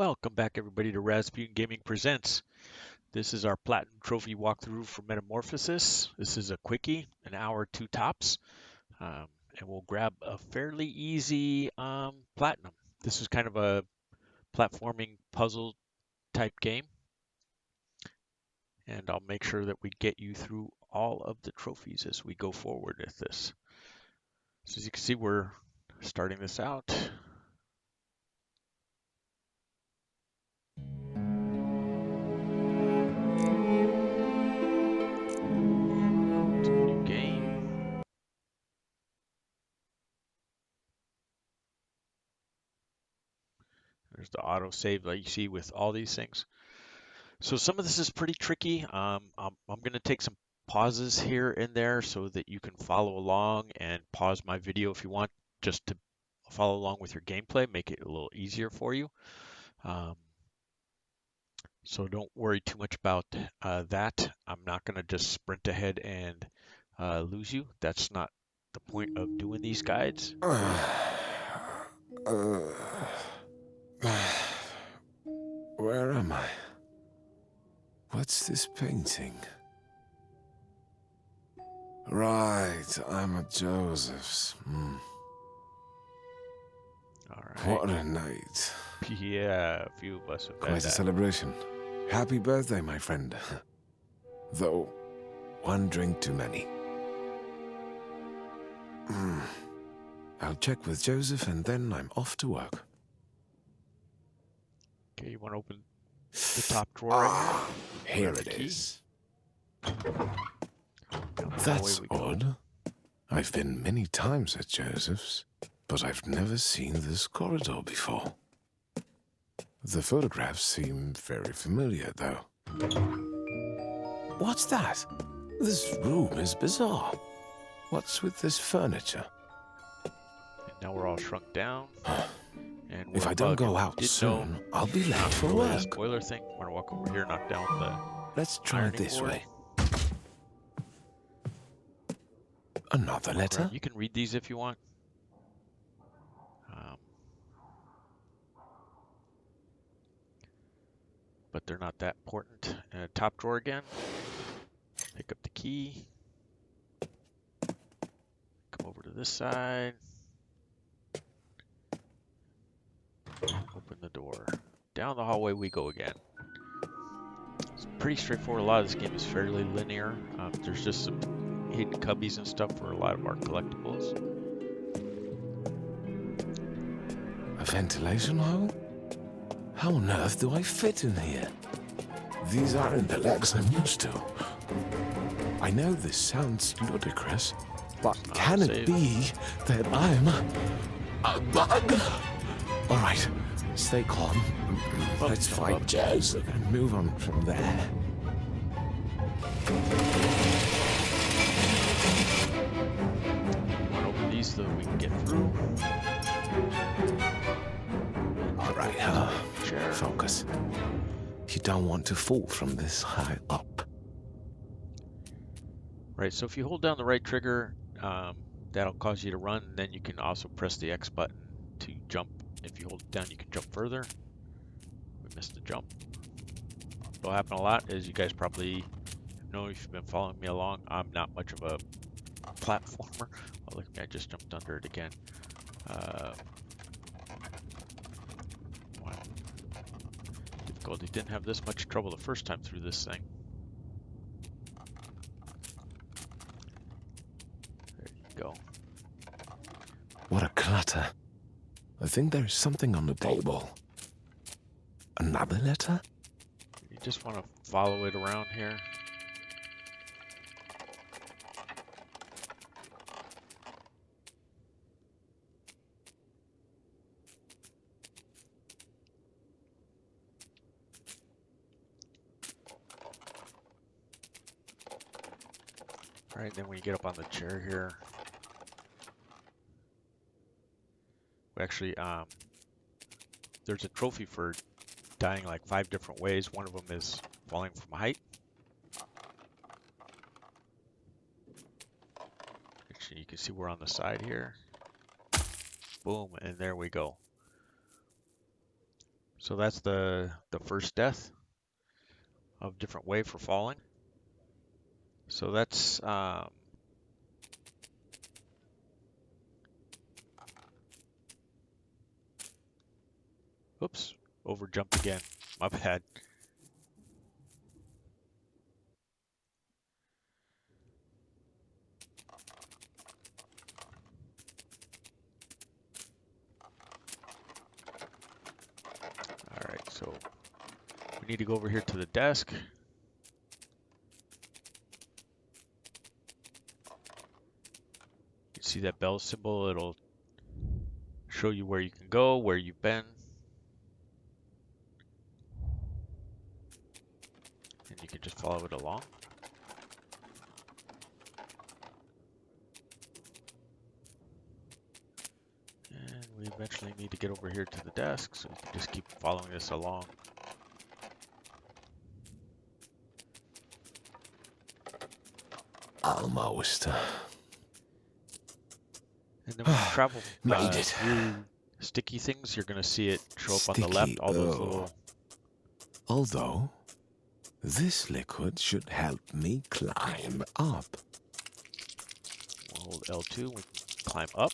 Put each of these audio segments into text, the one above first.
Welcome back, everybody, to Rasputin Gaming Presents. This is our Platinum Trophy walkthrough for Metamorphosis. This is a quickie, an hour or two tops, and we'll grab a fairly easy Platinum. This is kind of a platforming puzzle type game, and I'll make sure that we get you through all of the trophies as we go forward with this. So as you can see, we're starting this out. New game. There's the auto save that you see with all these things. So some of this is pretty tricky. I'm going to take some pauses here and there so that you can follow along and pause my video if you want, just to follow along with your gameplay, make it a little easier for you. So don't worry too much about that. I'm not going to just sprint ahead and lose you. That's not the point of doing these guides. Where am I? What's this painting? Right, I'm at Joseph's. All right. What a night. Yeah, a few of us have had Quite a that. celebration. Happy birthday, my friend. Though, one drink too many. I'll check with Joseph and then I'm off to work. Okay, you want to open the top drawer right here it is. That's odd. I've been many times at Joseph's, but I've never seen this corridor before. The photographs seem very familiar, though. What's that? This room is bizarre. What's with this furniture? And now we're all shrunk down. And if I don't go out soon, I'll be late for work. Spoiler thing. I'm gonna walk over here, knock down the. Let's try it this way. Another letter? Right, you can read these if you want. But they're not that important. Top drawer again. Pick up the key. Come over to this side. Open the door. Down the hallway we go again. It's pretty straightforward. A lot of this game is fairly linear. There's just some hidden cubbies and stuff for a lot of our collectibles. A ventilation hole? How on earth do I fit in here? These aren't the legs I'm used to. I know this sounds ludicrous, but can it be that I'm a bug? All right, stay calm. Let's find Joseph and move on from there. Want to open these so that we can get through. All right, focus. You don't want to fall from this high up. Right, so if you hold down the right trigger, that'll cause you to run. Then you can also press the X button to jump. If you hold it down, you can jump further. We missed the jump. It'll happen a lot, as you guys probably know if you've been following me along. I'm not much of a platformer. Oh, look at me, I just jumped under it again. Difficulty. Didn't have this much trouble the first time through this thing. There you go. What a clutter. I think there's something on the table. Another letter? You just want to follow it around here. All right, then when you get up on the chair here, we actually, there's a trophy for dying like 5 different ways. One of them is falling from height. Actually, you can see we're on the side here. Boom, and there we go. So that's the first death of different way for falling. So that's oops, over jumped again. My bad. All right, so we need to go over here to the desk. You see that bell symbol? It'll show you where you can go, where you've been. And you can just follow it along. And we eventually need to get over here to the desk, so we can just keep following this along. Almost. And then when you travel Made it. through sticky things, you're going to see it show up on the Sticky, left, all those little... Although, this liquid should help me climb up. We'll hold L2, we can climb up.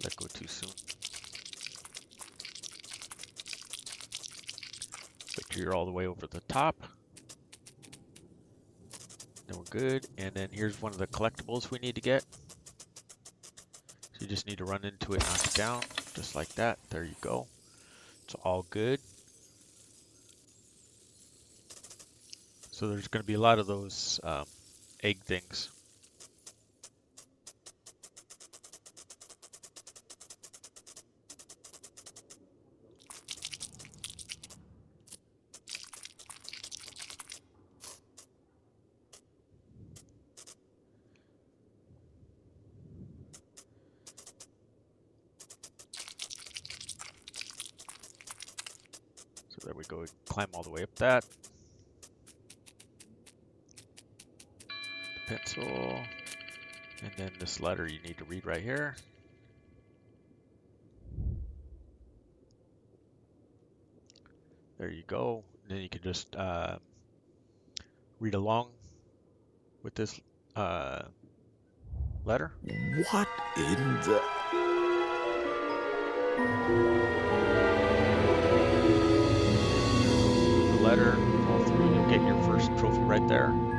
Let go too soon. Wait till you're all the way over the top. Then we're good. And then here's one of the collectibles we need to get. So you just need to run into it, knock it down, just like that. There you go. It's all good. So there's going to be a lot of those egg things. So there we go, climb all the way up that. The pencil, and then this letter you need to read right here. There you go. And then you can just read along with this letter. What in the... The letter, all through, you'll get your first trophy right there. And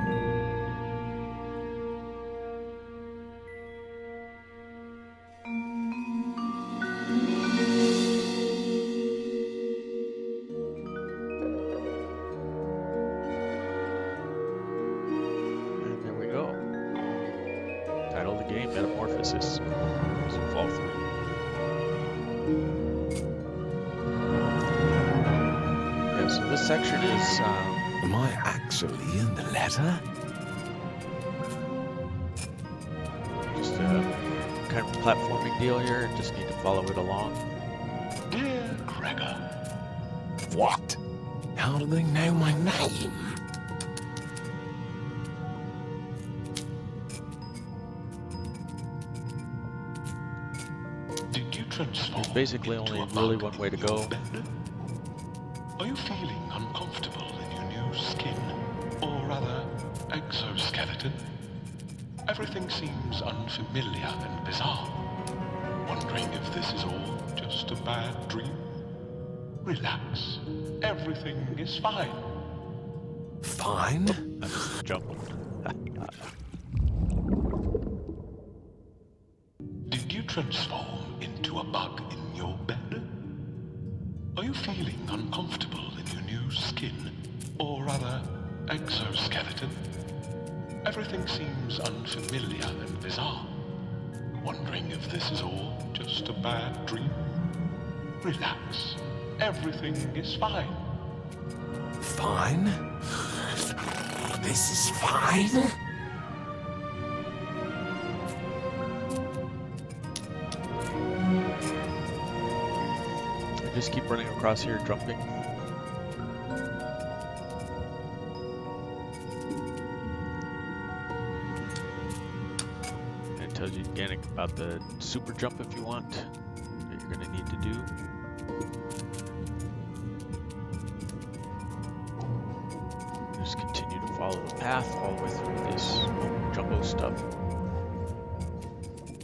there we go. Title of the game, Metamorphosis. So fall through. Yeah, so this section is... Am I actually in the letter? just a kind of platforming deal here. Just need to follow it along. Dear Gregor. What? How do they know my name? Did you transform? There's basically into only a really bug one way to in your go. bed? Are you feeling uncomfortable in your new skin? Or rather, exoskeleton? Everything seems unfamiliar and bizarre. Wondering if this is all just a bad dream? Relax. Everything is fine. Fine? I missed the jump. Did you transform into a bug in your bed? Are you feeling uncomfortable in your new skin? Or rather, exoskeleton? Everything seems unfamiliar and bizarre. Wondering if this is all just a bad dream? Relax. Everything is fine. Fine? This is fine? Just keep running across here, jumping. Until about the super jump if you want, that you're going to need to do. Just continue to follow the path all the way through this jumbo stuff.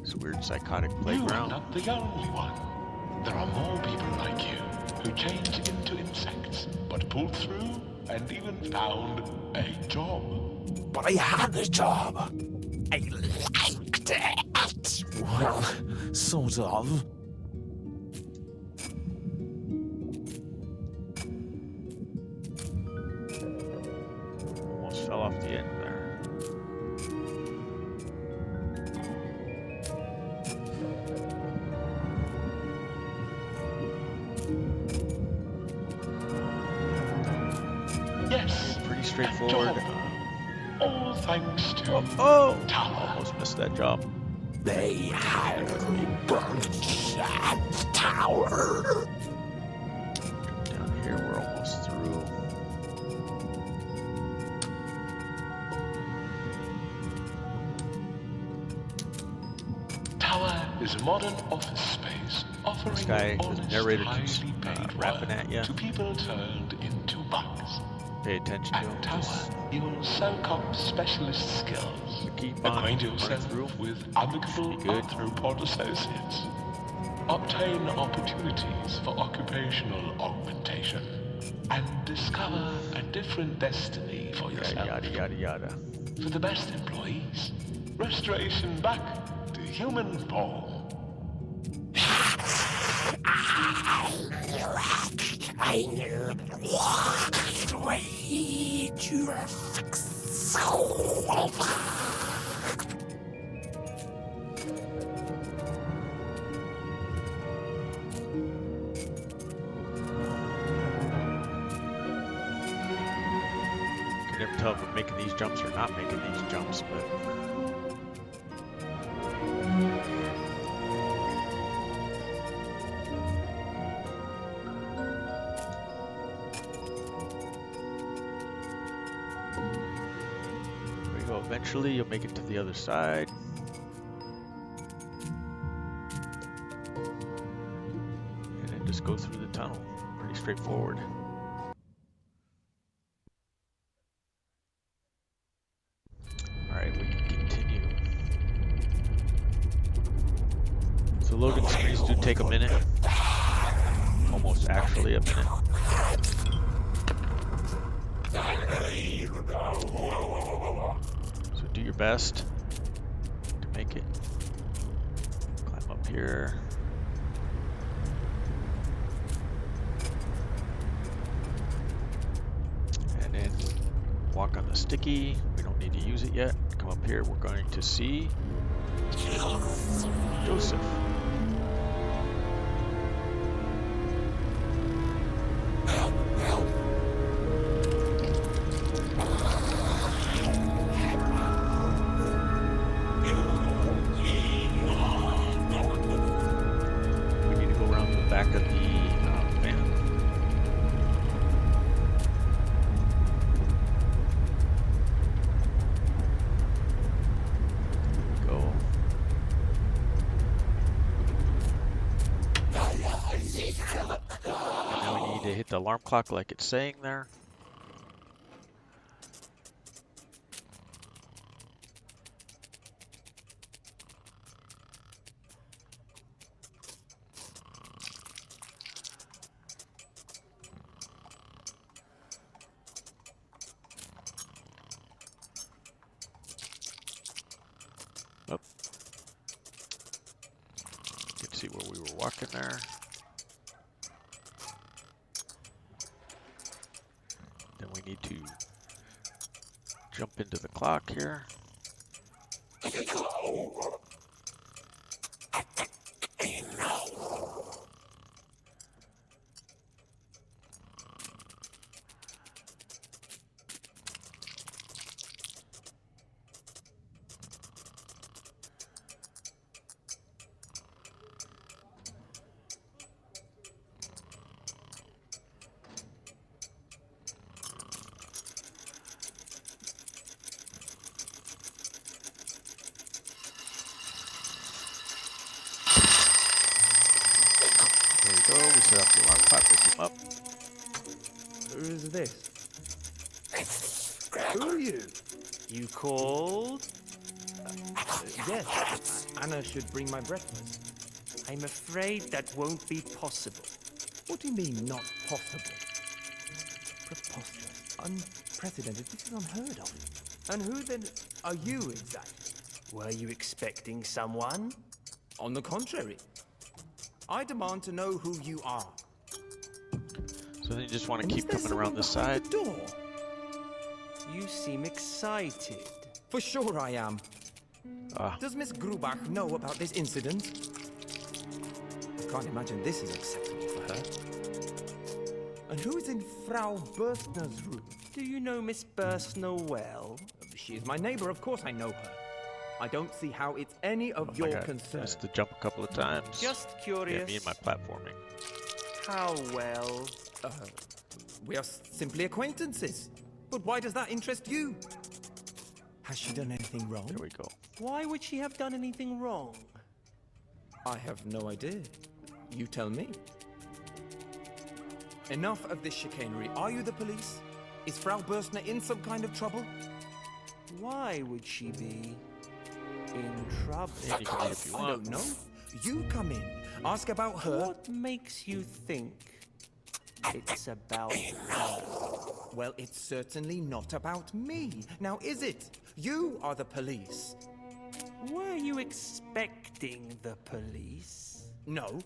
This weird psychotic You are playground. not the only one. There are more people like you who change into insects, but pulled through and even found a job. But I had a job. I liked it. Well, sort of. Almost fell off the end there. Yes, Pretty a straightforward. job. All thanks to Tower. Almost missed that job. They have burnt that tower. Down here, we're almost through. Tower is a modern office space offering This guy, the honest, narrator, keeps highly paid rapping work at ya. to people turned into bugs. Pay attention to At him. Tower, Just you'll soak up specialist skills. keep on Acquaint running yourself through. with amicable Be good. arthropod associates. Obtain opportunities for occupational augmentation. And discover a different destiny for yourself. Yada, yada, yada. For the best employees, restoration back to human form. I knew way to fix. You can never tell if we're making these jumps or not making these jumps, but there we go. Eventually, you'll make it to the other side. And then just go through the tunnel. Pretty straightforward. Alright, we can continue. So loading screens do take a minute. Almost actually a minute. So do your best to make it. Climb up here. And then walk on the sticky. We don't need to use it yet. Come up here. We're going to see Joseph. We need to go around the back of the van. Go. And now we need to hit the alarm clock like it's saying there. Up. You can see where we were walking there. Then we need to jump into the clock here. we go. We set off the alarm clock, wake him up. Who is this? Who are you? You called? Yes, Anna should bring my breakfast. I'm afraid that won't be possible. What do you mean, not possible? Preposterous. Unprecedented. This is unheard of. And who then are you exactly? Were you expecting someone? On the contrary. I demand to know who you are. So then you just want to And keep is there coming around this someone side. behind the door? You seem excited. For sure I am. Ah, Does Miss Grubach know about this incident? I can't imagine this is acceptable for her. And who is in Frau Berstner's room? Do you know Miss Bursner well? She is my neighbor, of course I know her. I don't see how it's any of oh my your God. concern. Missed the jump a couple of times. Just Yeah, curious. me and my platforming. How well? We are simply acquaintances. But why does that interest you? Has she done anything wrong? There we go. Why would she have done anything wrong? I have no idea. You tell me. Enough of this chicanery. Are you the police? Is Frau Berstner in some kind of trouble? Why would she be in trouble? Yeah, you can leave if you I want. don't know. You come in. Ask about her. What makes you think it's about her? Well, it's certainly not about me. Now, is it? You are the police. Were you expecting the police? No.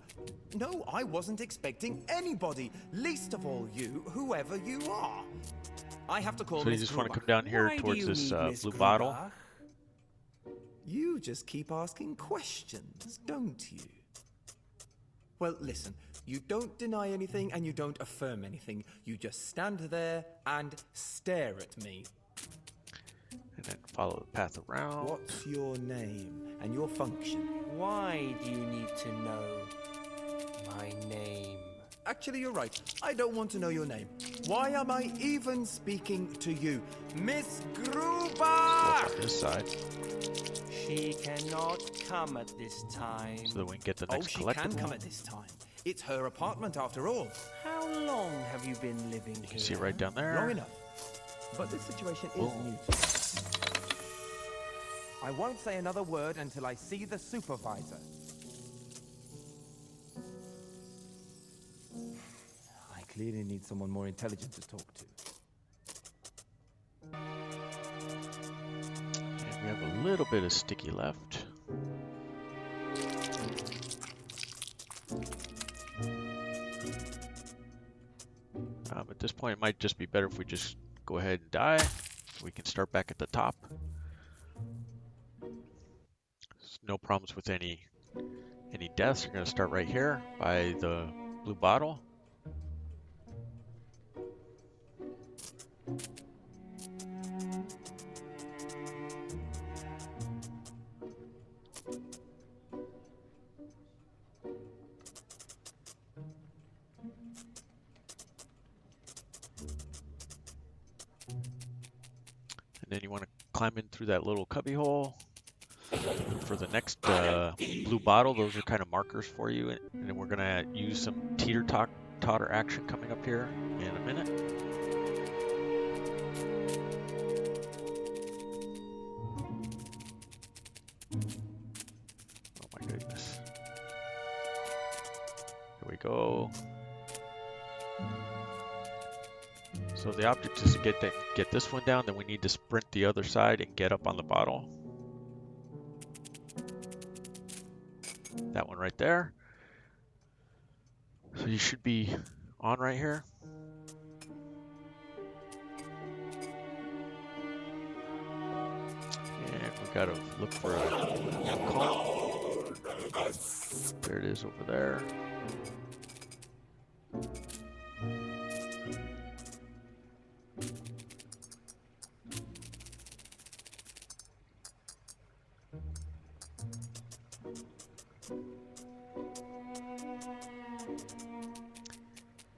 No, I wasn't expecting anybody. Least of all you, whoever you are. I have to call So you Miss just want to Grubach. come down here Why do towards you this need Miss blue bottle. Grubach? You just keep asking questions, don't you? Well, listen. You don't deny anything and you don't affirm anything. You just stand there and stare at me. And then follow the path around. What's your name and your function? Why do you need to know my name? Actually, you're right. I don't want to know your name. Why am I even speaking to you? Miss Go Grubach! on this side She cannot come at this time. so that we can get the Oh, next she collectible. can come at this time. It's her apartment after all. How long have you been living You here? can see it right down there. Long enough. But this situation is Whoa. new to me. I won't say another word until I see the supervisor. I clearly need someone more intelligent to talk to. And we have a little bit of sticky left. At this point, it might just be better if we just go ahead and die. We can start back at the top. There's no problems with any deaths. You're going to start right here by the blue bottle. And then you want to climb in through that little cubby hole. For the next blue bottle, those are kind of markers for you. And then we're going to use some teeter-totter action coming up here in a minute. Oh my goodness. Here we go. So the object is to get this one down, then we need to sprint the other side and get up on the bottle. That one right there. So you should be on right here. And we gotta look for a comb. There it is over there.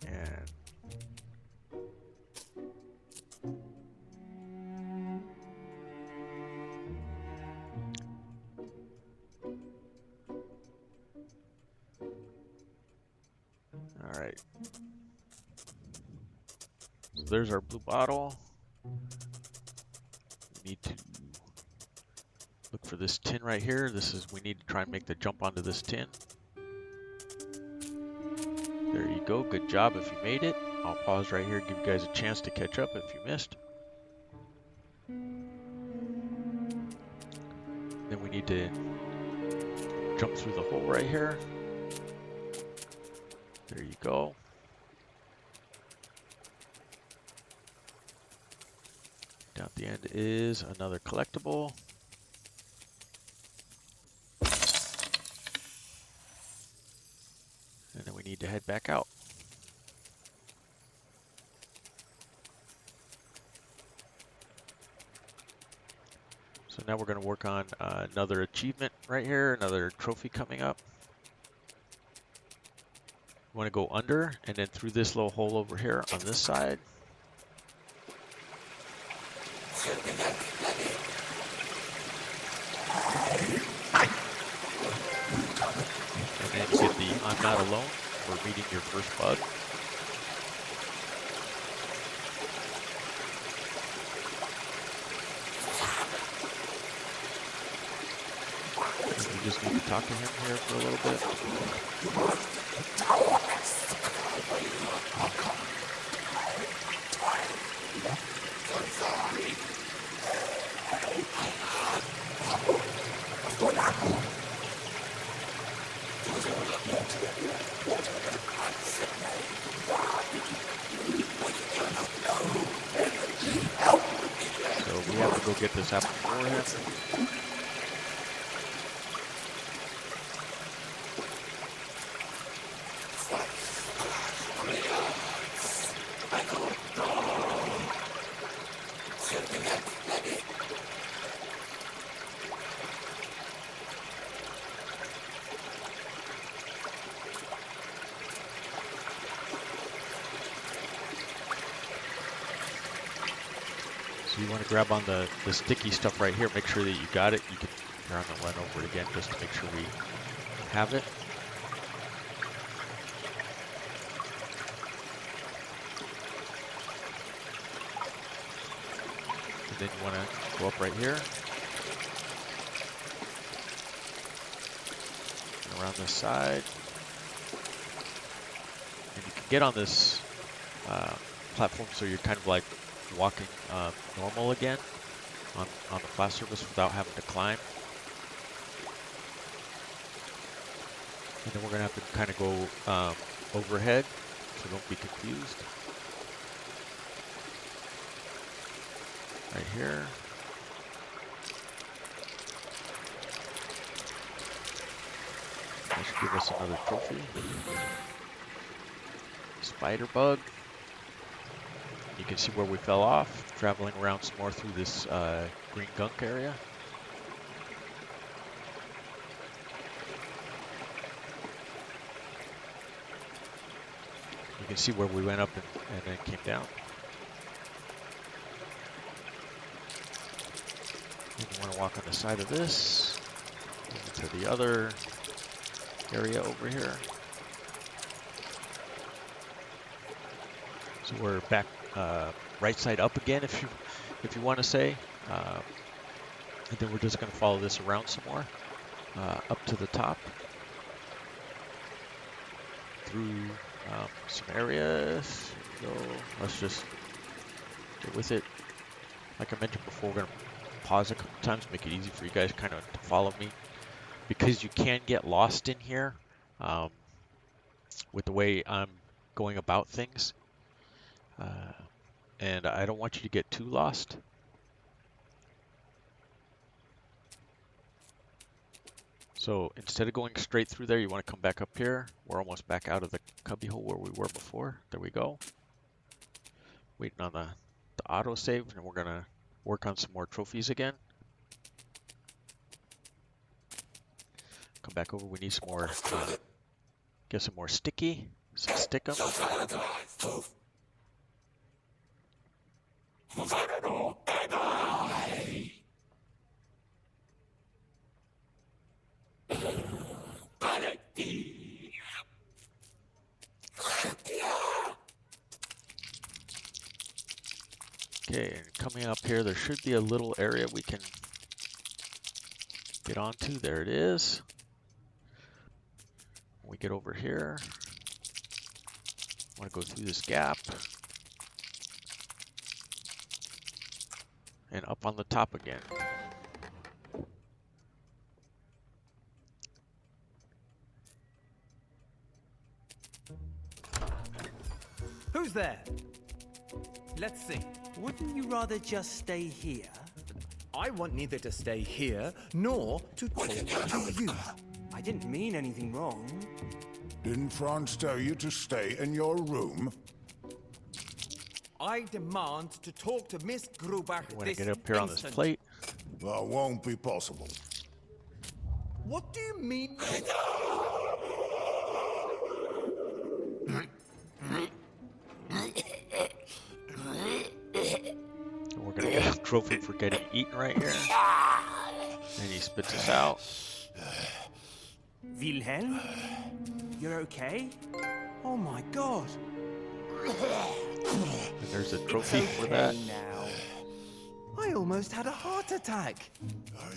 And All right. So there's our blue bottle. We need to look for this tin right here. We need to try and make the jump onto this tin. There you go. Good job if you made it. I'll pause right here, give you guys a chance to catch up if you missed. Then we need to jump through the hole right here. There you go. Down at the end is another collectible. And then we need to head back out. So now we're going to work on another achievement right here, another trophy coming up. You want to go under and then through this little hole over here on this side. And then you get the I'm not alone for meeting your first bug. We just need to talk to him here for a little bit. So we have to go get this apple for him. So you want to grab on the sticky stuff right here, make sure that you got it. You can, here, I'm going to run over it again just to make sure we have it. And then you want to go up right here. And around this side. And you can get on this platform so you're kind of like walking normal again on the flat surface without having to climb. And then we're going to have to kind of go overhead, so don't be confused. Right here. That should give us another trophy. Spider bug. You can see where we fell off, traveling around some more through this green gunk area. You can see where we went up and then came down. And you want to walk on the side of this, over to the other area over here. So we're back right side up again, if you want to say. And then we're just going to follow this around some more, up to the top, through some areas. Here we go. Let's just get with it. Like I mentioned before, we're going to pause a couple times, make it easy for you guys kind of to follow me, because you can get lost in here with the way I'm going about things. And I don't want you to get too lost. So instead of going straight through there, you want to come back up here. We're almost back out of the cubbyhole where we were before. There we go. Waiting on the auto save, and we're going to work on some more trophies again. Come back over. We need some more, get some more sticky, some stickum. Okay, and coming up here, there should be a little area we can get onto. There it is. When we get over here, I want to go through this gap and up on the top again. Who's there? Let's see. Wouldn't you rather just stay here? I want neither to stay here nor to talk to you. I didn't mean anything wrong. Didn't Franz tell you to stay in your room? I demand to talk to Miss Grubach When I this get up here on this instant. plate, That won't be possible. What do you mean? and we're gonna get a trophy for getting eaten right here. And he spits us out. Wilhelm? You're okay? Oh my god. And there's a trophy It's for okay that. now. I almost had a heart attack.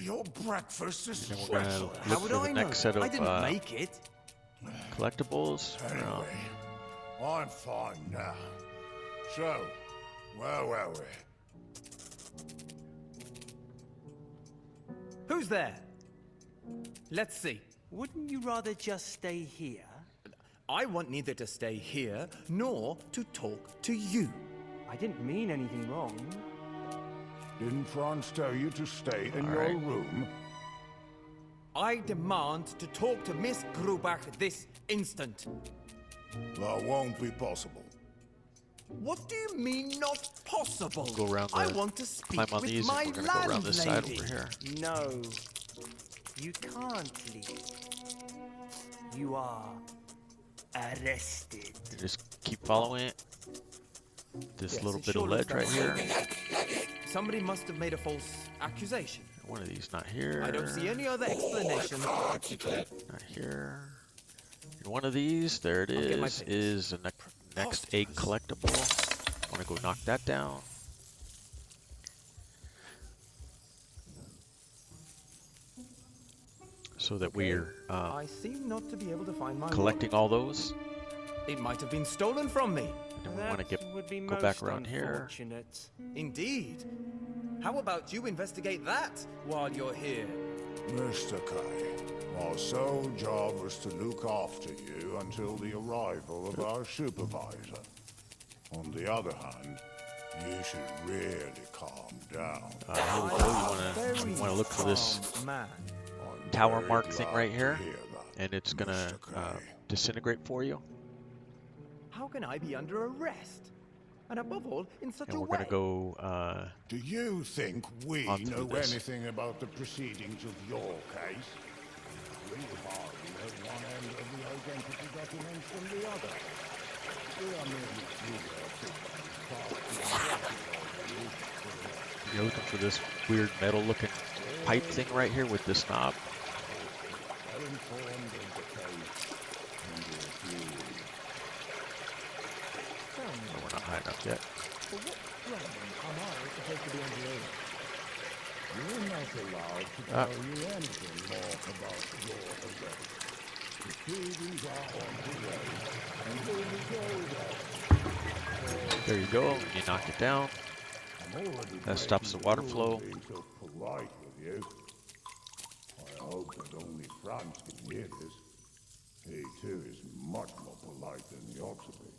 Your breakfast is And then we're gonna special. How look would for I the know? next set of I didn't make it. collectibles. Anyway, I'm fine now. So, where were we? Who's there? Let's see. Wouldn't you rather just stay here? I want neither to stay here nor to talk to you. I didn't mean anything wrong. Didn't Franz tell you to stay in All your right. room? I demand to talk to Miss Grubach this instant. That won't be possible. What do you mean not possible? Go around I the- want to speak Climb on with these, my and we're gonna go around this side landlady. over here. No. You can't leave. You are arrested. You just keep following it. This Yes, little it bit sure of looks ledge right that here. Somebody must have made a false accusation. One of these not here. I don't see any other explanation. Not here. And one of these, there it get my is, picks. is the next egg collectible. I want to go knock that down. So that we're I seem not to be able to find my collecting all those. wallet. It might have been stolen from me. And we want to get would be go most back around here. unfortunate. Indeed. How about you investigate that while you're here? Mr. K, our sole job was to look after you until the arrival of our supervisor. On the other hand, you should really calm down. Here we go. You want to look for this Calm man. I'm tower very mark thing glad right to here, hear that, and it's gonna Mr. K. disintegrate for you. How can I be under arrest? And above all, in such And a we're way. gonna go. Do you think we On through know this. anything about the proceedings of your case? We hardly heard one end of the identity documents from the other. We are merely You're looking for this weird metal-looking pipe thing right here with this knob. well informed of the case and your views. Oh, we're not high enough yet. For what ground am I supposed to be under arrest? You're not allowed to Ah. tell you anything more about your arrest. The proceedings are on the way, and they will go there. There you go. You knock it down. I'm already That stops the water breaking flow. the rules being so polite with you. I hope that only Franz can hear this. He too is much more polite than he ought to be.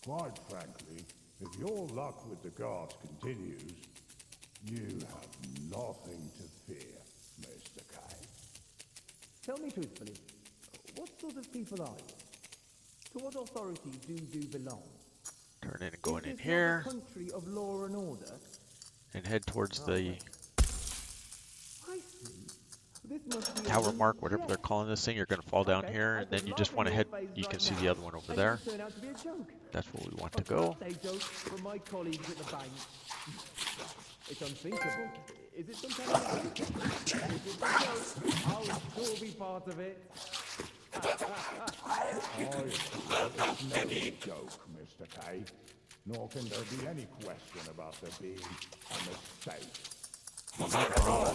Quite frankly, if your luck with the guards continues, you have nothing to fear, Mr. K. Tell me truthfully, what sort of people are you? To what authorities do you belong? Turn in and go in Is this here not a country of law and order? and head towards the I see. This must be a tower weak mark, whatever they're jest. calling this thing. You're going to fall down Okay, here, I and then can you laugh just in want to your head. face You can right see now. the other one over It there. could turn out to be a joke. That's where we want A to go. birthday joke from my colleagues at the bank. It's unthinkable. Is it some kind of a joke? If it's a joke, I'll sure be part of it. It's no joke, Mr. K. Nor can there be any question about there being a mistake. On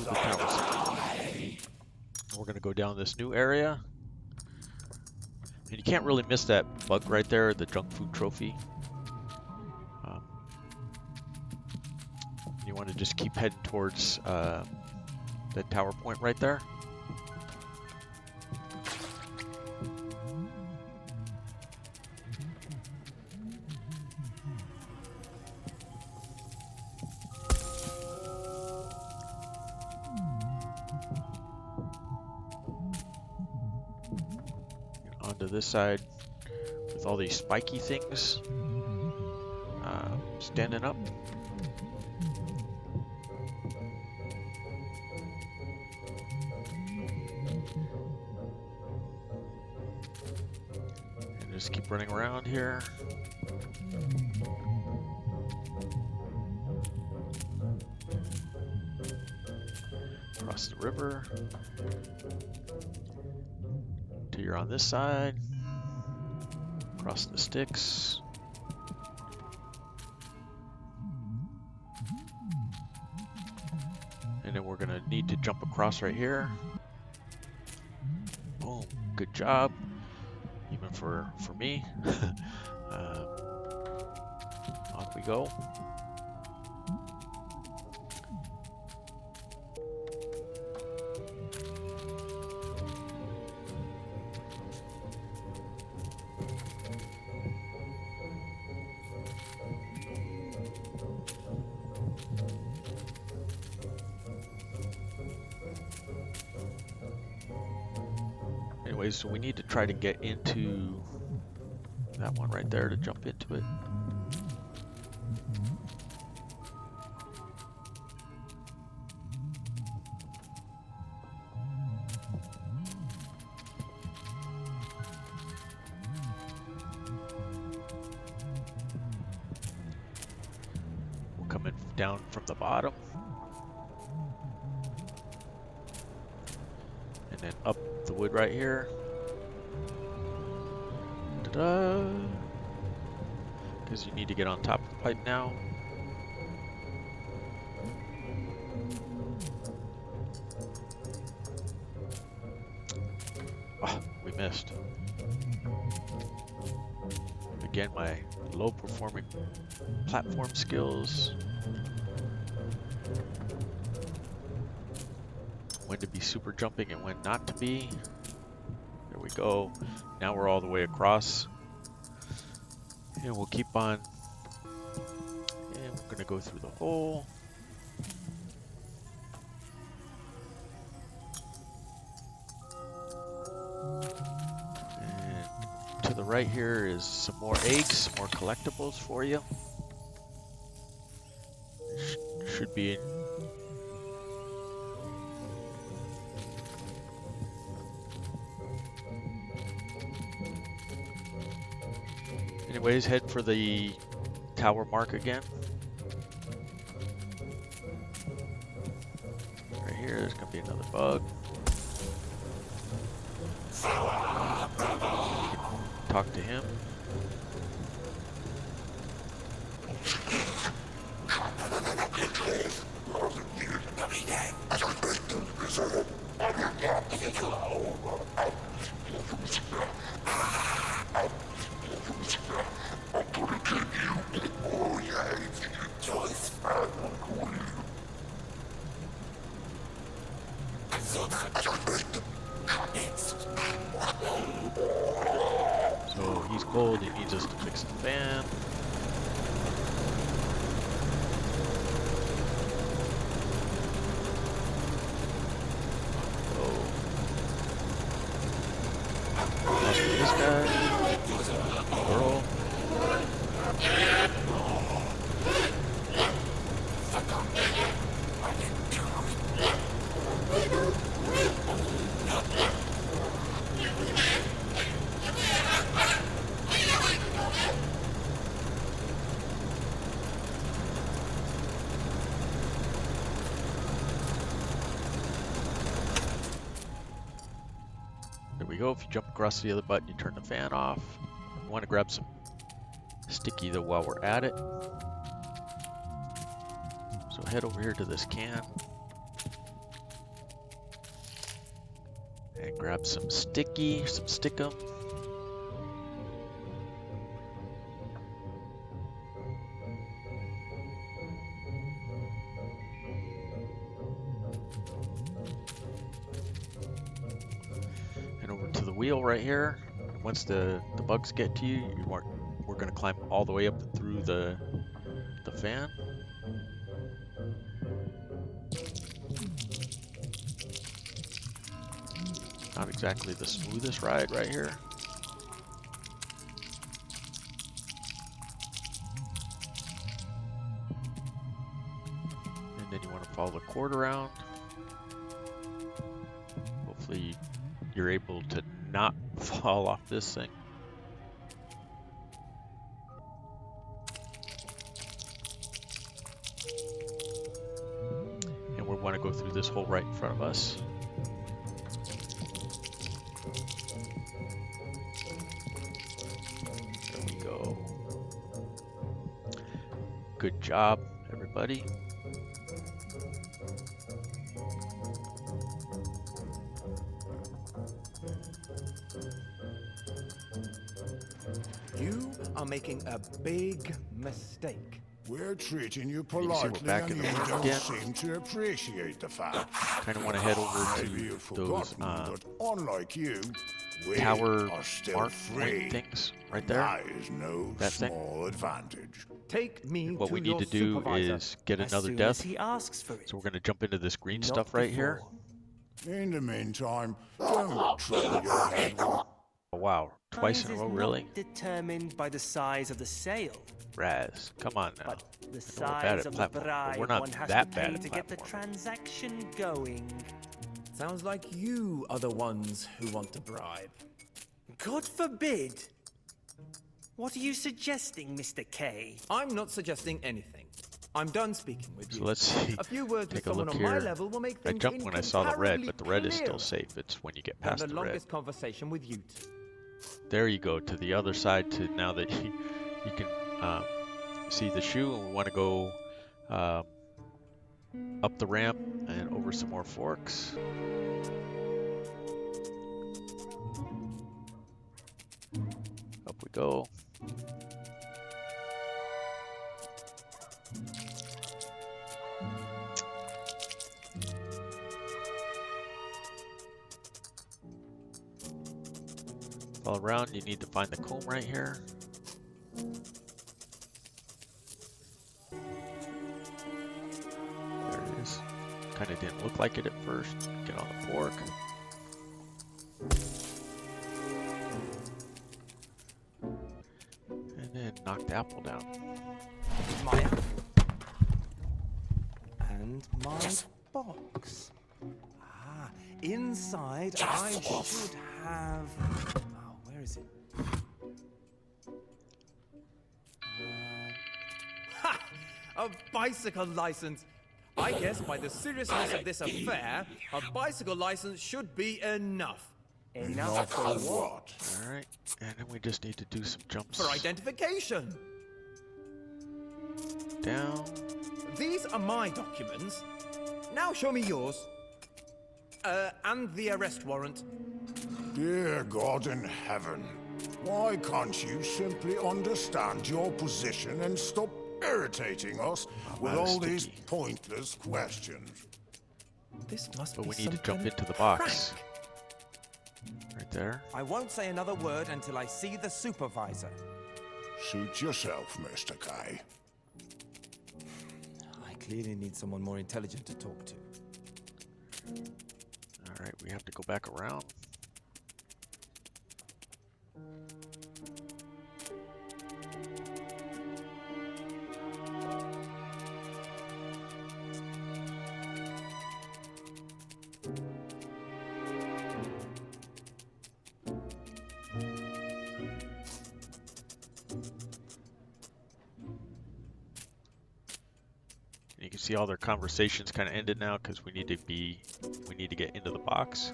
the tower side. We're going to go down this new area. And you can't really miss that bug right there, the junk food trophy. You want to just keep heading towards the tower point right there. Onto this side with all these spiky things standing up. And just keep running around here. Across the river. Till you're on this side. Across the sticks. And then we're gonna need to jump across right here. Boom, good job. Even for me. Off we go. Anyways, so we need to try to get into that one right there to jump into it. We'll come in down from the bottom. And then up the wood right here. Ta-da! Because you need to get on top of the pipe now. Oh, we missed. Again, my low performing platform skills. When to be super jumping and when not to be. There we go. Now we're all the way across. And we'll keep on. And we're gonna go through the hole. And to the right here is some more eggs, some more collectibles for you. Should be in. Anyways, head for the tower mark again. Right here, there's gonna be another bug. Talk to him. So he's cold, he needs us to fix the fan. This guy. Girl. There we go. If you jump across the other button, you turn the fan off. You want to grab some sticky though while we're at it. So head over here to this can and grab some sticky, some stickum. And over to the wheel right here. And once the bugs get to you, we're going to climb all the way up and through the fan. Not exactly the smoothest ride right here. And then you want to follow the cord around. Hopefully you're able to not fall off this thing. And we want to go through this hole right in front of us. There we go. Good job, everybody. You are making a big mistake. We're treating you You can see we're politely back and in you the room don't again. seem to appreciate the fact. Kind of want to head over Maybe you've to those forgotten, but unlike you, we tower are still mark free. point things right there. That is no That thing. small advantage. Take me What to we need your to do supervisor. is get As another soon death. as he asks for it. So we're going to jump into this green Not stuff right here. before. In the meantime, don't trouble your head with Oh, wow, twice in a Size row, is really? not determined by the size of the sail, Raz, come on now. but the I know we're bad size at of the platform, but bribe we're not one has that to bad pay at to get the platforming. transaction going. Sounds like you are the ones who want to bribe. God forbid! What are you suggesting, Mr. K? I'm not suggesting anything. I'm done speaking with you. So let's see. A few words with Take a someone look on my here. level will make I things jumped when I saw the red, but the red is still incomparably safe. It's when you get clearer past than the the red. longest conversation with you two. There you go, to the other side, to now that you can see the shoe, and we want to go up the ramp and over some more forks. Up we go. All around, you need to find the comb right here. There it is. Kind of didn't look like it at first. Get on the fork. And then knock the apple down. My apple. And my box. Ah, inside I should have... Oh, where is it? Ha! A bicycle license! I guess by the seriousness of this affair, a bicycle license should be enough. Enough for what? Alright, and then we just need to do some jumps For identification. down. These are my documents. Now show me yours. And the arrest warrant. Dear God in heaven, why can't you simply understand your position and stop irritating us with that is all these sticky. pointless questions? This must But be we need some to jump kind of into the box. prank. Right there. I won't say another word until I see the supervisor. Suit yourself, Mr. K. I clearly need someone more intelligent to talk to. Alright, we have to go back around. And you can see all their conversations kind of ended now because we need to get into the box.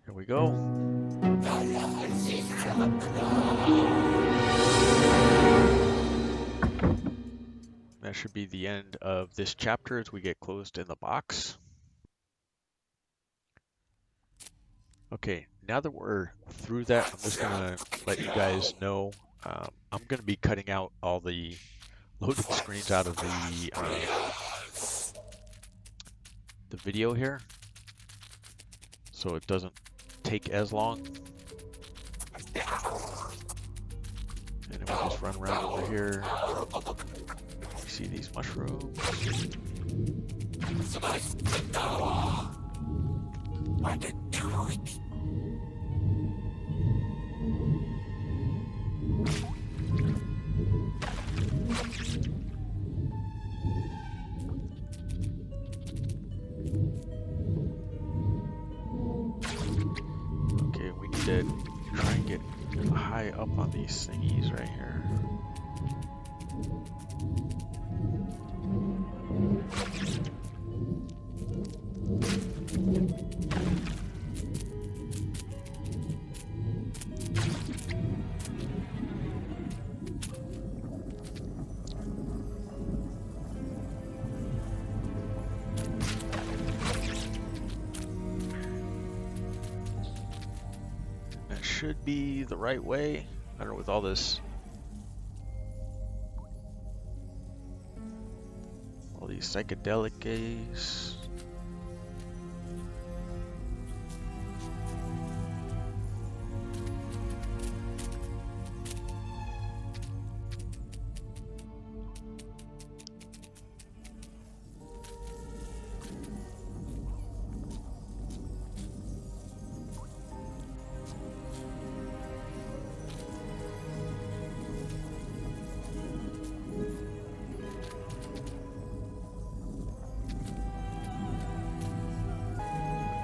Here we go. that should be the end of this chapter as we get closed in the box. Okay, now that we're through that, I'm just gonna let you guys know I'm gonna be cutting out all the loading screens out of the video here, so it doesn't take as long. And then we'll just run around over here. You see these mushrooms? Okay, we need to try and get high up on these thingies right here. That should be the right way. I don't know, with all this, all these psychedelic gaze.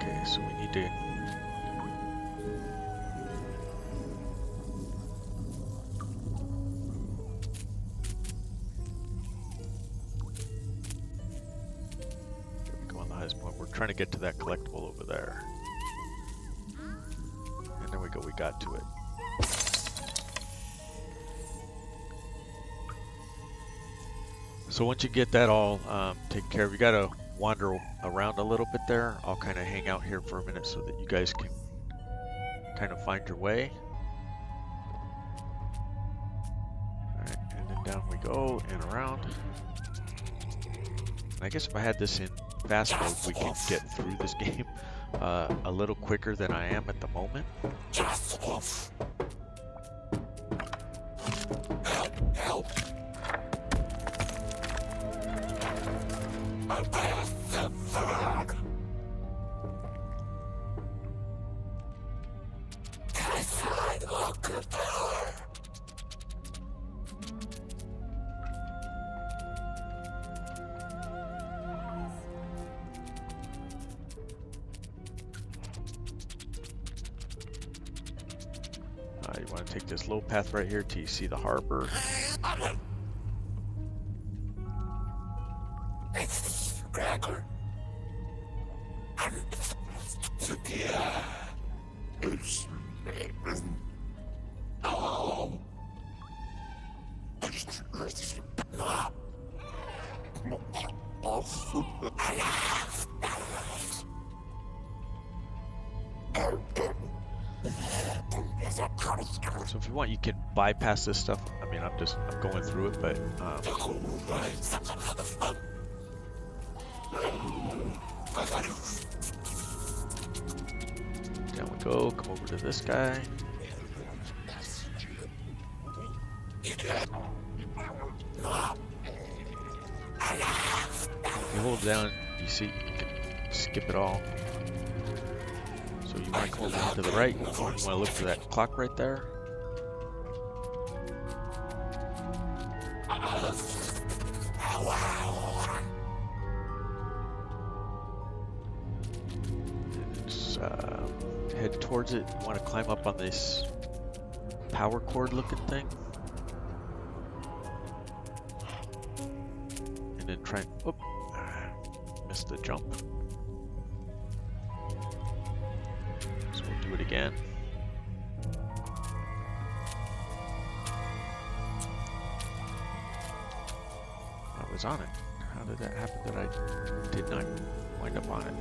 Okay, so we need to go on the highest point. We're trying to get to that collectible over there. And there we go, we got to it. So once you get that all taken care of, you gotta wander around a little bit there. I'll kind of hang out here for a minute so that you guys can kind of find your way. Alright, and then down we go and around. And I guess if I had this in fast mode, we can get through this game a little quicker than I am at the moment. Help! You want to take this low path right here till you see the harbor. So if you want, you can bypass this stuff. I mean, I'm going through it, but down we go. Come over to this guy. You hold down, you see, you can skip it all. So you want to come over to the right. You want to look for that clock right there. And just head towards it. You want to climb up on this power cord looking thing. And then try and, oh, missed the jump. So we'll do it again. That was was on it. How did that happen that I did not wind up on it?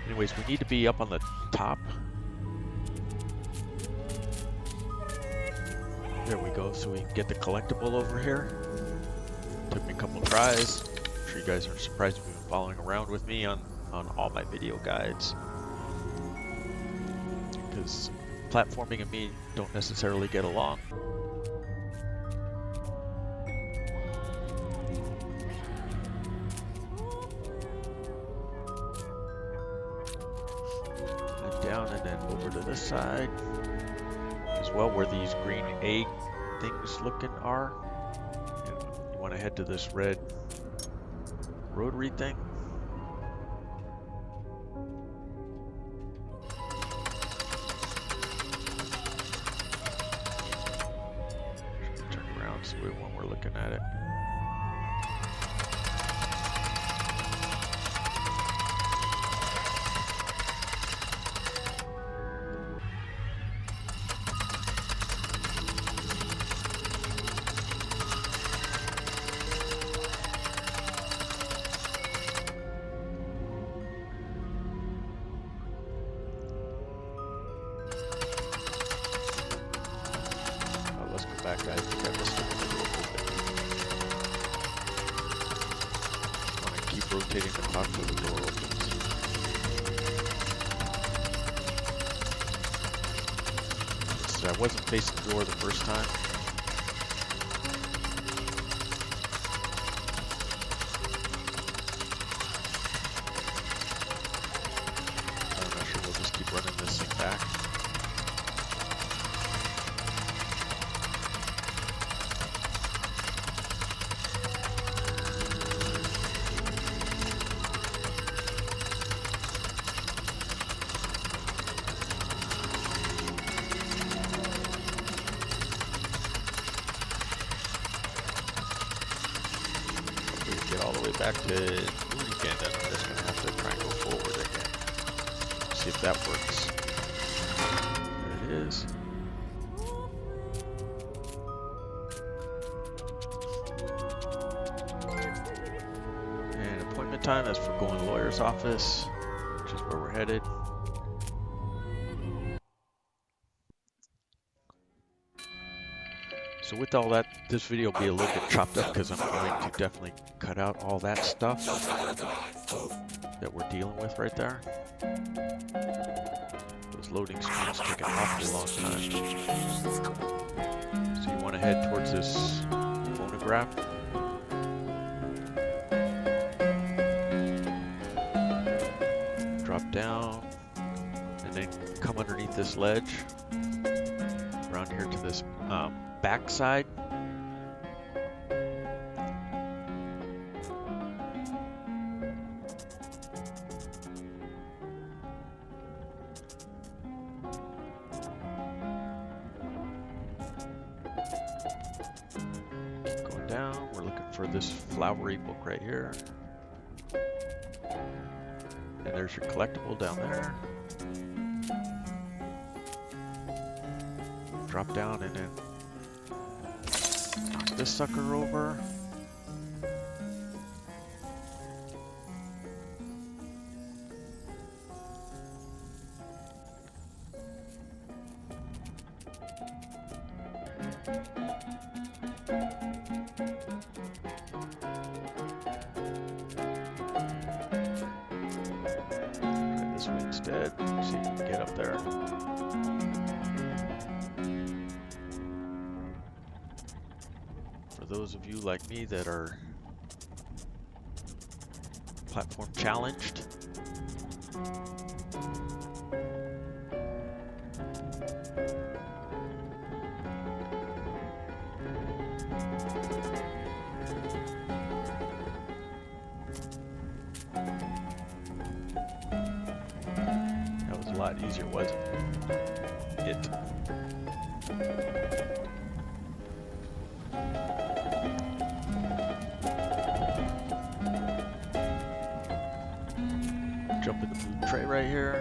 Anyways, we need to be up on the top. There we go, so we can get the collectible over here. Took me a couple tries. I'm sure you guys are surprised if you've been following around with me on all my video guides. Because platforming and me don't necessarily get along. And down and then over to this side as well, where these green egg things looking are. And you want to head to this red rotary thing. Turn around so when we're looking at it. Back, guys. I think I missed it. I want to keep rotating the clock till the door opens. So I wasn't facing the door the first time. I'm not sure. We'll just keep running this thing back. Get all the way back to Moon again, then I'm just going to have to try and go forward again. See if that works. There it is. And appointment time, that's for going to the lawyer's office, which is where we're headed. So with all that, this video will be a little bit chopped up because I'm going to definitely cut out all that stuff that we're dealing with right there. Those loading screens take an awfully long time. So you want to head towards this phonograph. Drop down and then come underneath this ledge around here to this backside. Keep going down. We're looking for this flowery book right here. And there's your collectible down there. Drop down and then knock this sucker over. Try this way instead. See if we can get up there. For those of you like me that are platform challenged, that was a lot easier, wasn't it? Jump in the blue tray right here.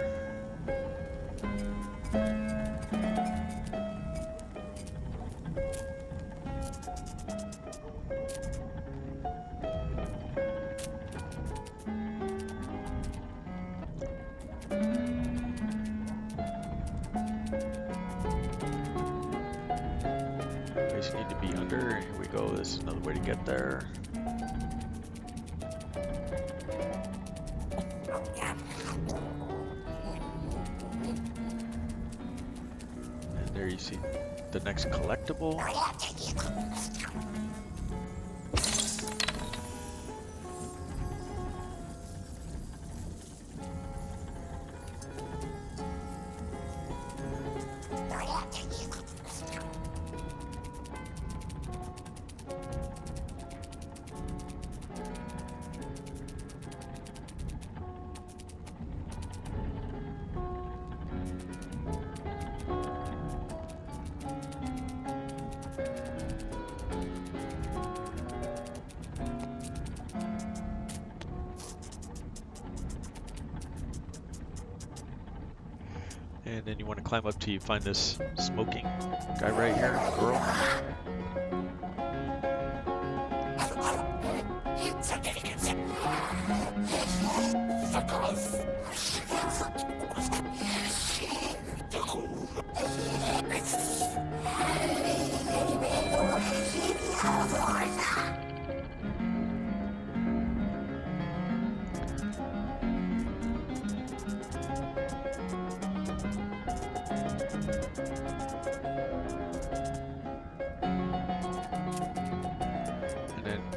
Base need to be under. Here we go. This is another way to get there. And there you see the next collectible. And then you want to climb up till you find this smoking guy right here, girl.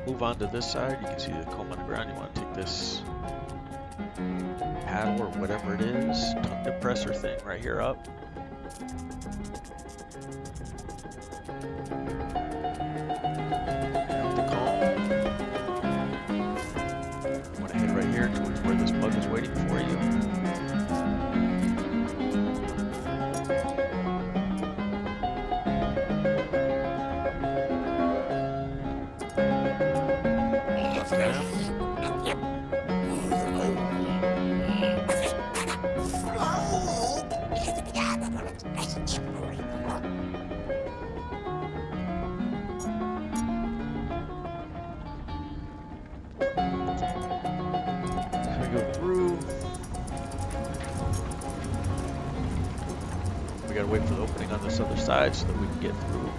Move on to this side. You can see the comb on the ground. You want to take this paddle or whatever it is, tongue depressor thing right here up. Up the comb. You want to head right here towards where this bug is waiting for you. We gotta wait for the opening on this other side so that we can get through.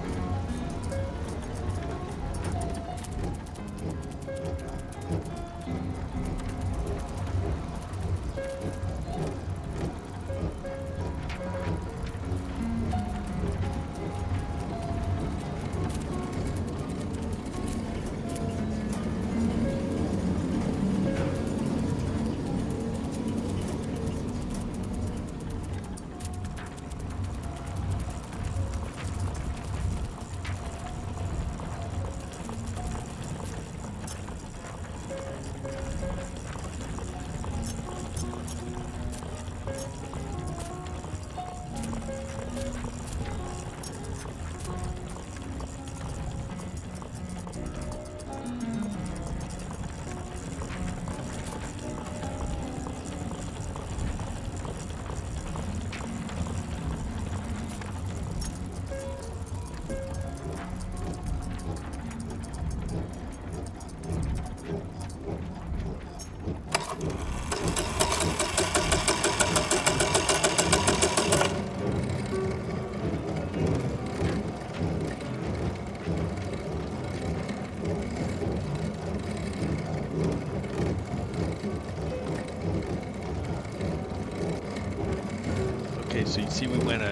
Okay, so you see we went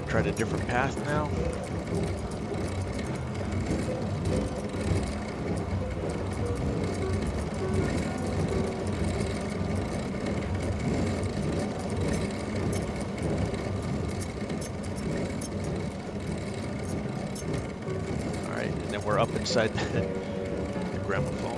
tried a different path now. All right, and then we're up inside the gramophone.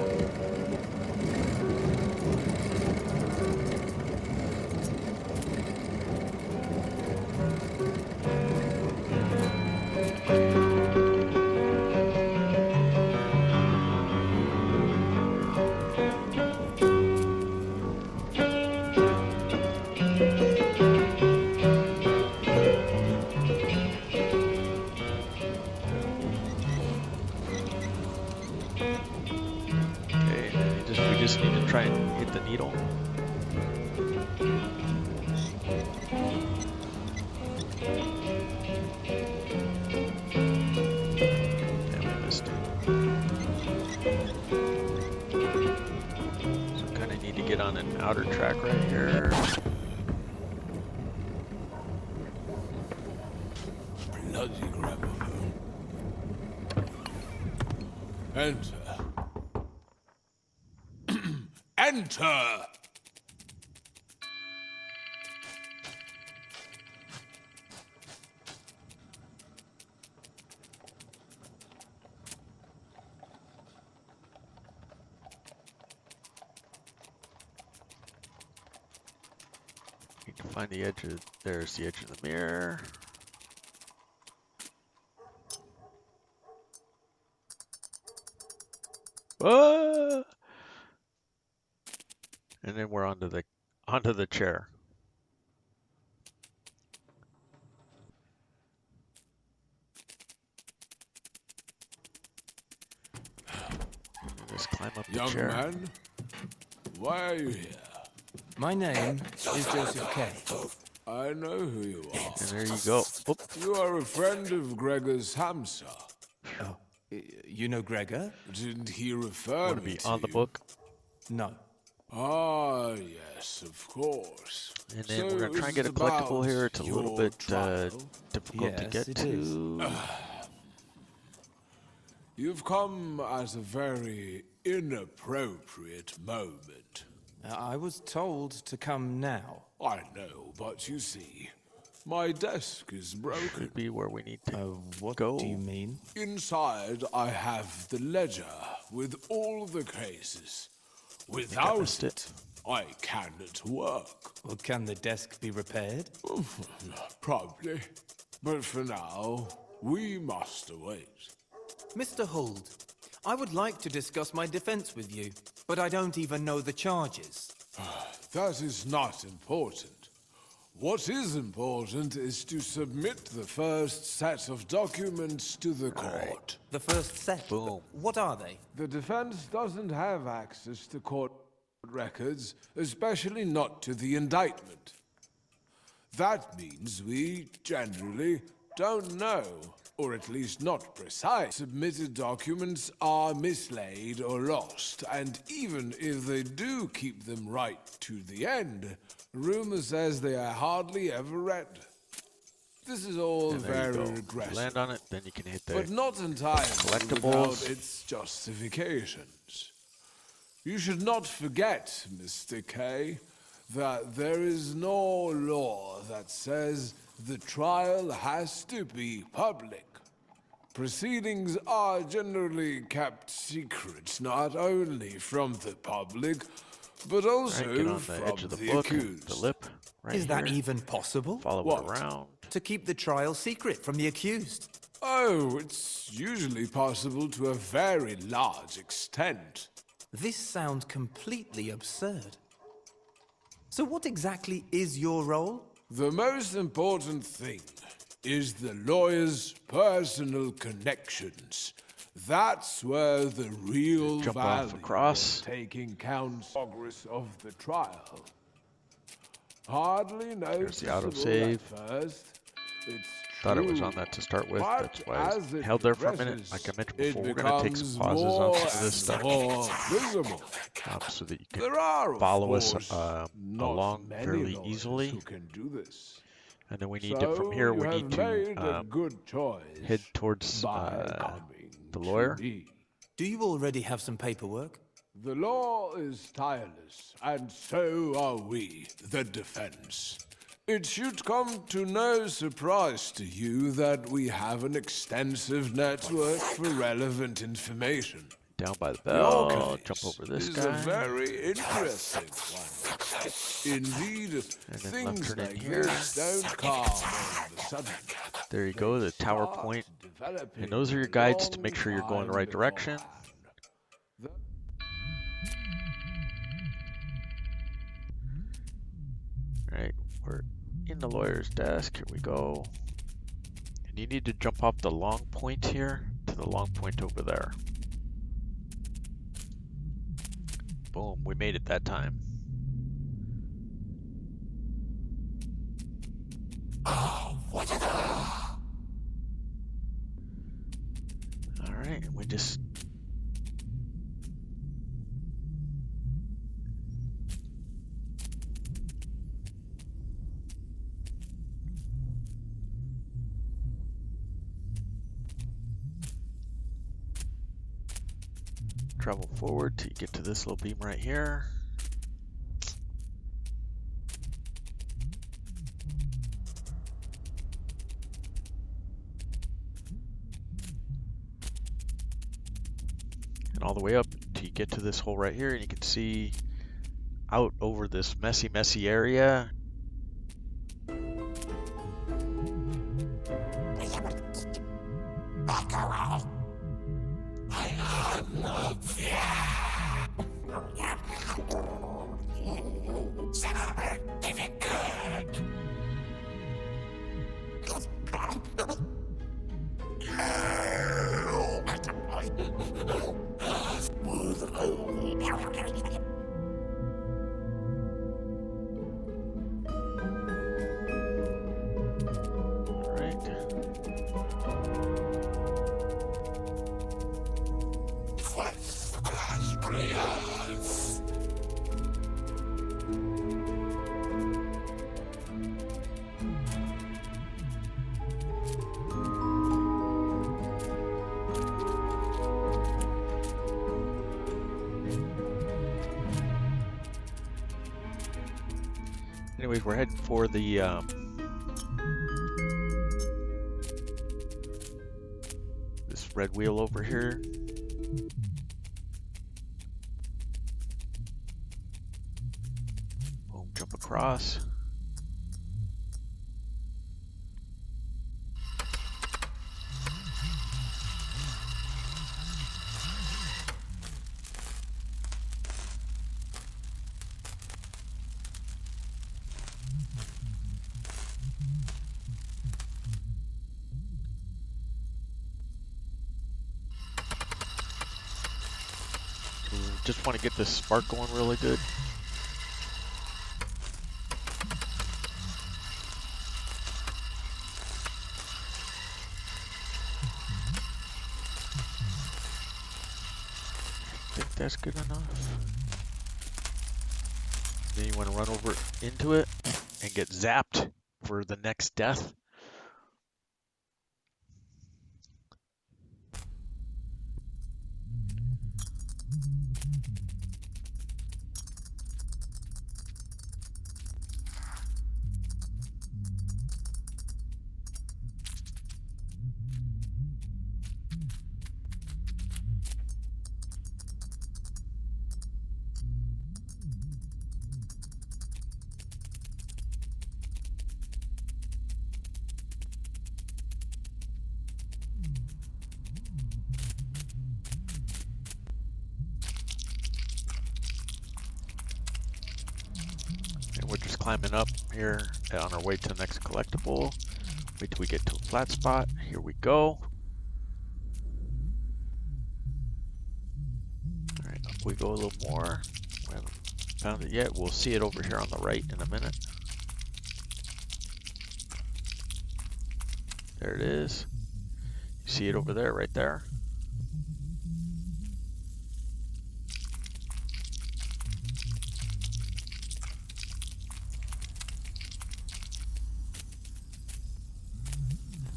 just need to try and hit the needle. And we missed it. So kind of need to get on an outer track right here. Bloody gramophone. Enter. Enter! You can find the edge of, there's the edge of the mirror. Ah! And then we're onto the chair. Just climb up the Young chair. man, why are you here? My name is Joseph Kay. I know who you are. And there you go. Oop. You are a friend of Gregor's Hamster. Oh, you know Gregor? Didn't he refer Want to me be to on the you? book. No. Ah, yes, of course. And then So we're going to try and get a it's collectible about here. It's a little your bit trial. difficult to Yes, get it to. is. You've come at a very inappropriate moment. I was told to come now. I know, but you see, my desk is broken. Should be where we need to What go. do you mean? Inside, I have the ledger with all the cases. Without missed it, I cannot work. Well, can the desk be repaired? Probably. But for now, we must await. Mr. Huld, I would like to discuss my defense with you, but I don't even know the charges. That is not important. What is important is to submit the first set of documents to the court. The first set. Boom. What are they? The defense doesn't have access to court records, especially not to the indictment. That means we generally don't know, or at least not precise. Submitted documents are mislaid or lost, and even if they do keep them right to the end, rumor says they are hardly ever read. This is all And there very you go. regrettable. Land on it, then you can hit the But not entirely collectibles. without its justifications. You should not forget, Mr. K, that there is no law that says the trial has to be public. Proceedings are generally kept secret, not only from the public, but also Right, get on the from edge of the the book, accused. the lip, right Is that here. even possible? Follow What? it around. To keep the trial secret from the accused? Oh, it's usually possible to a very large extent. This sounds completely absurd. So what exactly is your role? The most important thing is the lawyer's personal connections. That's where the real Jump off value across. of taking counts progress of the trial. Hardly There's the noticeable autosave. at first. It's Thought it was true, on that to start with. but That's why I as it held there for a minute. progresses, Like I mentioned it before, we're going to take becomes some pauses on more some of this and stuff more visible. so that you can There are, of follow us course, not along many fairly lawyers easily. who can do this. And then we need So to, from here, you we have need made to a good choice head towards by coming the to lawyer. me. Do you already have some paperwork? The law is tireless, and so are we, the defense. It should come to no surprise to you that we have an extensive network for relevant information. down by the Your bell, case jump over this is guy. a very interesting one. Indeed, then things left turn in like here. this don't come all of a sudden. There you go, the tower Start point. developing And those are your a guides to long make sure you're going the time right direction. beforehand. The- Right, we're in the lawyer's desk. Here we go. And you need to jump off the long point here to the long point over there. Boom, we made it that time. Alright, we just travel forward till you get to this little beam right here. And all the way up till you get to this hole right here, and you can see out over this messy area. Anyways, we're heading for the this red wheel over here. Boom, jump across. Just want to get this spark going really good. I think that's good enough. Then you want to run over into it and get zapped for the next death. We're just climbing up here on our way to the next collectible. Wait till we get to a flat spot. Here we go. Alright, up we go a little more. We haven't found it yet. We'll see it over here on the right in a minute. There it is. You see it over there, right there.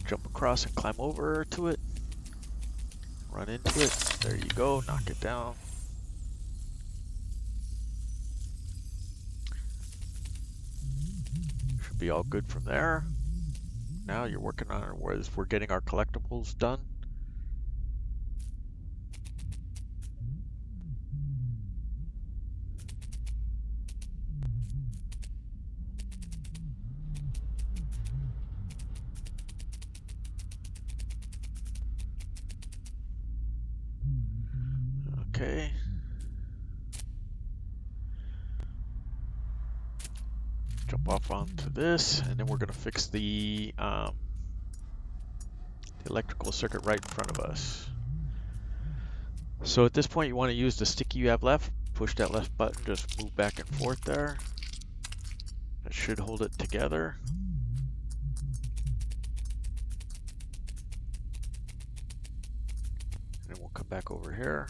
Jump across and climb over to it. Run into it. There you go. Knock it down. Should be all good from there. Now you're working on it. We're getting our collectibles done. Okay. Jump off onto this, and then we're going to fix the electrical circuit right in front of us. So at this point, you want to use the sticky you have left, push that left button, just move back and forth there. That should hold it together. And then we'll come back over here.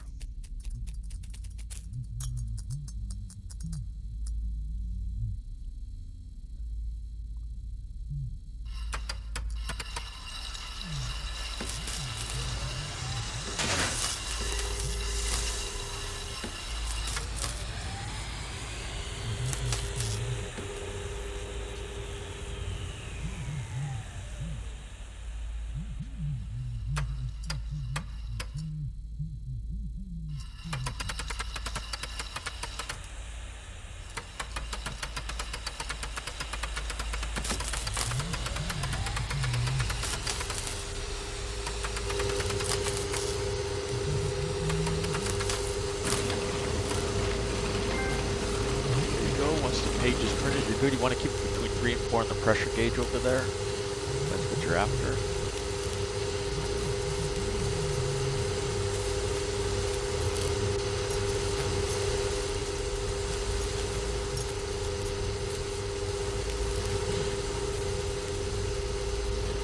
Page is printed, you're good. You want to keep it between 3 and 4 on the pressure gauge over there. That's what you're after.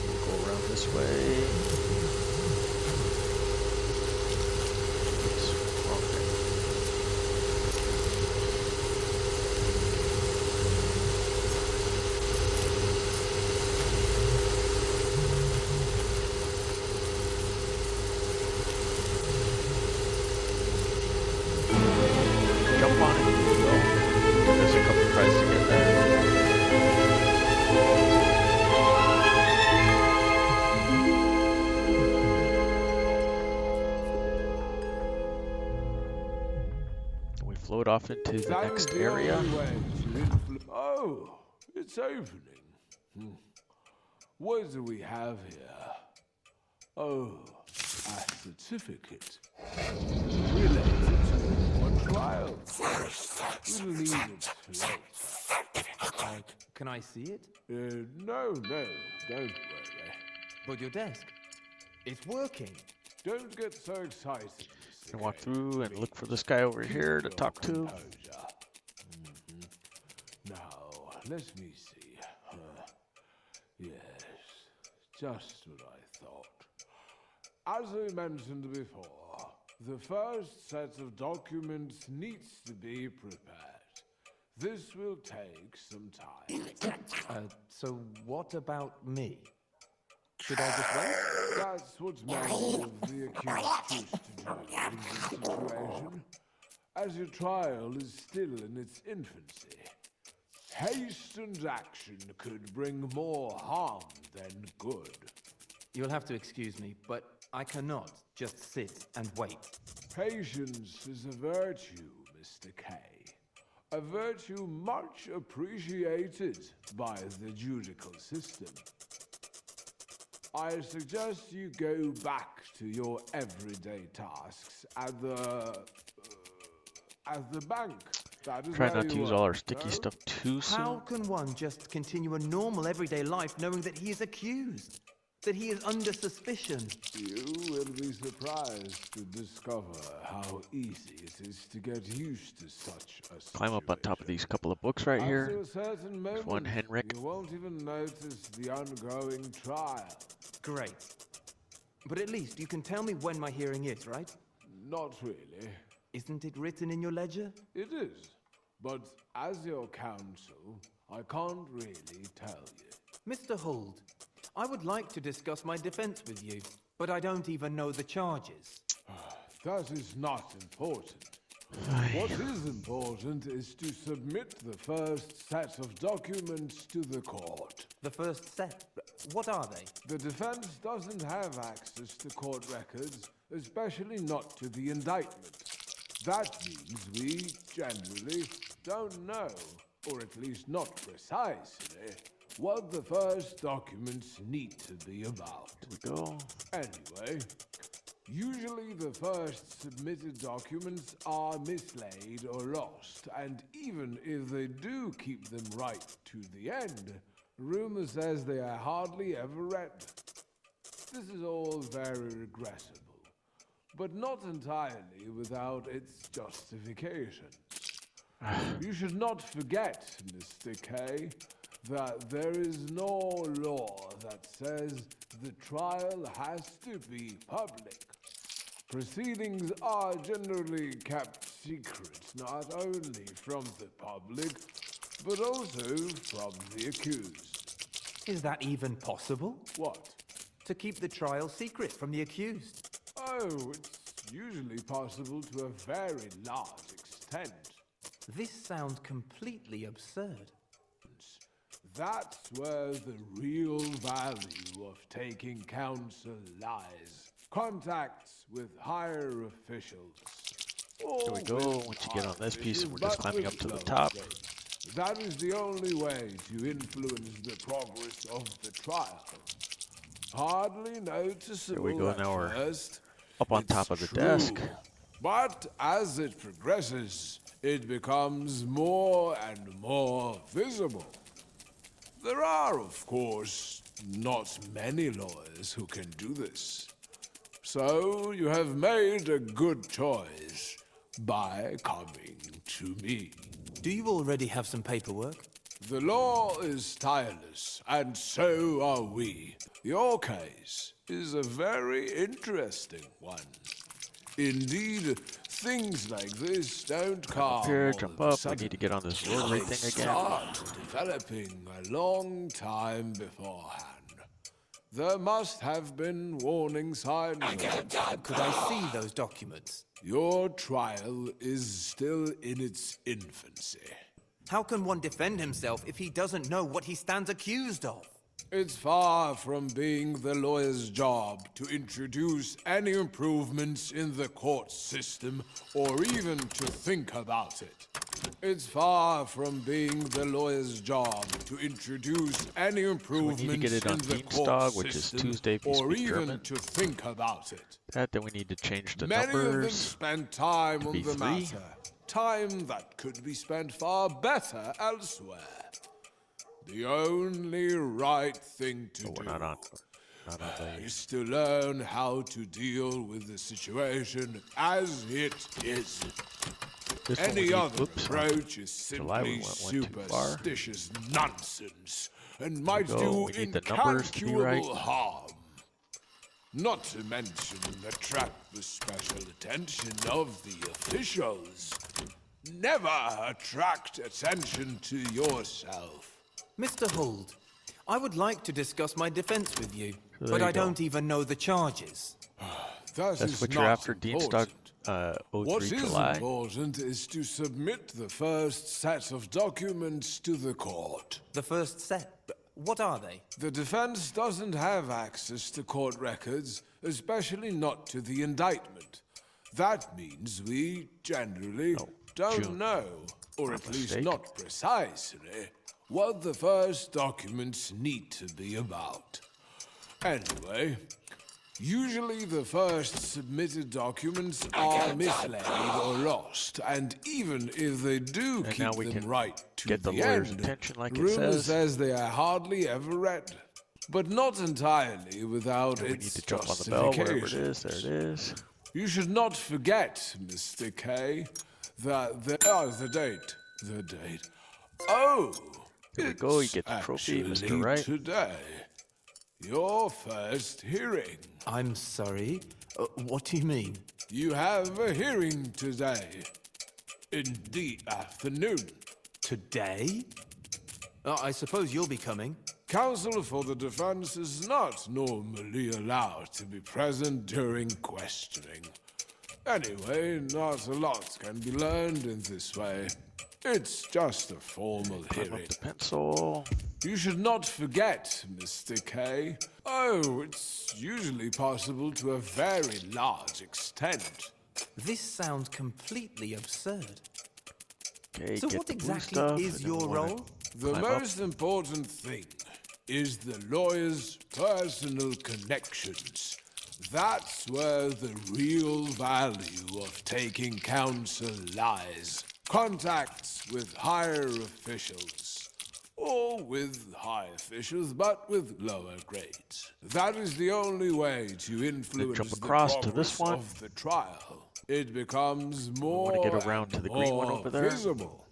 We'll go around this way. Jump on it. Go. There's a couple tries to get there. We float off into the next area. Oh, it's opening. What do we have here? Oh, a certificate. Related to one trial. We'll leave it later. Can I see it? No, don't worry. But your desk, it's working. Don't get so excited. And walk through and look for this guy over here to talk to. Now, let me see. Yes, just what I thought. As I mentioned before, the first set of documents needs to be prepared. This will take some time. So what about me? Should I just wait? That's what many of the accused choose to do in this situation. As your trial is still in its infancy, haste and action could bring more harm than good. You'll have to excuse me, but I cannot just sit and wait. Patience is a virtue, Mr. K. A virtue much appreciated by the judicial system. I suggest you go back to your everyday tasks at the bank. That is Try where not to you use work, all our sticky no? stuff too soon. How can one just continue a normal everyday life knowing that he is accused? That he is under suspicion? You will be surprised to discover how easy it is to get used to such a situation. Climb up on top of these couple of books right here. After a certain moment, one Henrik. you won't even notice the ongoing trial. Great. But at least you can tell me when my hearing is, right? Not really. Isn't it written in your ledger? It is. But as your counsel, I can't really tell you. Mr. Hould, I would like to discuss my defense with you, but I don't even know the charges. That is not important. What is important is to submit the first set of documents to the court. The first set? What are they? The defense doesn't have access to court records, especially not to the indictment. That means we generally don't know, or at least not precisely, what the first documents need to be about. Here we go. Anyway, usually the first submitted documents are mislaid or lost, and even if they do keep them right to the end, rumor says they are hardly ever read. This is all very regrettable, but not entirely without its justification. You should not forget, Mr. K, that there is no law that says the trial has to be public. Proceedings are generally kept secret, not only from the public, but also from the accused. Is that even possible? What? To keep the trial secret from the accused? Oh, it's usually possible to a very large extent. This sounds completely absurd. That's where the real value of taking counsel lies. Contacts with higher officials. There we go. Once you get on this piece, we're just climbing up to the top. That is the only way to influence the progress of the trial. Hardly noticeable There we go. at Now we're first. up on It's top of the true. desk. But as it progresses, it becomes more and more visible. There are, of course, not many lawyers who can do this. So you have made a good choice by coming to me. Do you already have some paperwork? The law is tireless, and so are we. Your case is a very interesting one. Indeed, things like this don't come Here, all jump of a up. We need to get on this rotary They thing again. start developing a long time beforehand. There must have been warning signs. Could I see those documents? Your trial is still in its infancy. How can one defend himself if he doesn't know what he stands accused of? It's far from being the lawyer's job to introduce any improvements in the court system or even to think about it. It's far from being the lawyer's job to introduce any improvements get it on in the Dienstag, court which is system Tuesday if you or speak even German. to think about it. Then we need to change the Many of them numbers. spend time on be the 3. matter. Time that could be spent far better elsewhere. The only right thing to Oh, we're do not on the. is to learn how to deal with the situation as it is. This one we Any need- other oops, approach is July we simply went too far. superstitious nonsense and might go. do We need the numbers to be right. incalculable harm. Not to mention attract the special attention of the officials. Never attract attention to yourself. Mr. Holt, I would like to discuss my defense with you, There but you I go. don't even know the charges. That That's is what you're not after, Dienstag, important. 03 What is July. important is to submit the first set of documents to the court. The first set. What are they? The defense doesn't have access to court records, especially not to the indictment. That means we generally don't June. know, or My at least mistake. not precisely, what the first documents need to be about. Anyway, usually the first submitted documents are mislaid or lost, and even if they do And keep now we them can right to get the the lawyer's end, attention like it rumor says. says they are hardly ever read. But not entirely without We need its to jump on the bell, wherever it is. There it justifications. is. You should not forget, Mr. K, that the date. The date. Oh! There we go, you it's get the trophy, Mr. actually Wright. today. Your first hearing. I'm sorry. What do you mean? You have a hearing today. In the afternoon. Today? I suppose you'll be coming. Counsel for the defense is not normally allowed to be present during questioning. Anyway, not a lot can be learned in this way. It's just a formal Climb hearing. up the pencil. You should not forget, Mr. K. Oh, it's usually possible to a very large extent. This sounds completely absurd. Okay, So get what the blue exactly stuff, is and then we your wanna role? The climb up. most important thing is the lawyer's personal connections. That's where the real value of taking counsel lies. Contacts with higher officials. or with high officials, but with lower grades. That is the only way to influence jump the across to progress this one. of the trial. It becomes more wanna get around and to the green one more over there. visible.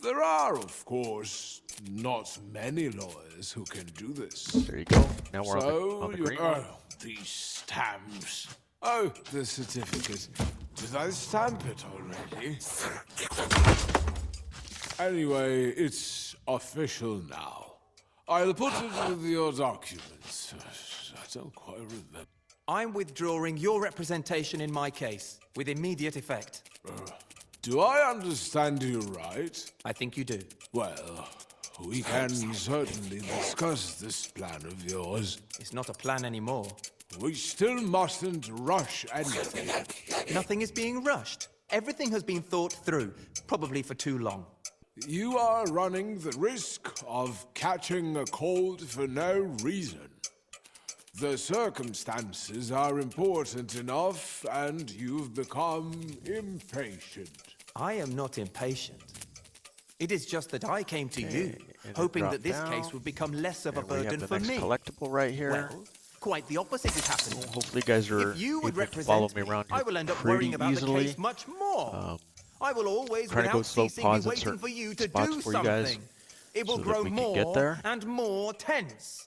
There are, of course, not many lawyers who can do this. There you go. Now we're So on the you green one. these stamps. Oh, the certificate. Did I stamp it already? Anyway, it's official now. I'll put it with your documents. I don't quite remember. I'm withdrawing your representation in my case, with immediate effect. Do I understand you right? I think you do. Well, we can certainly discuss this plan of yours. It's not a plan anymore. We still mustn't rush anything. Nothing is being rushed. Everything has been thought through, probably for too long. You are running the risk of catching a cold for no reason. The circumstances are important enough, and you've become impatient. I am not impatient. It is just that I came to you, and hoping drop that this down. case would become less of a And we have burden the for next me. collectible right here. Well, quite the opposite is happening. Hopefully, you guys are If you would able to follow represent me around here I will end up pretty worrying about easily. the case much more. I will always, trying to go without slow, ceasing, pause be at waiting certain for you to spots do for you guys something. It will so that grow we can more get there. and more tense.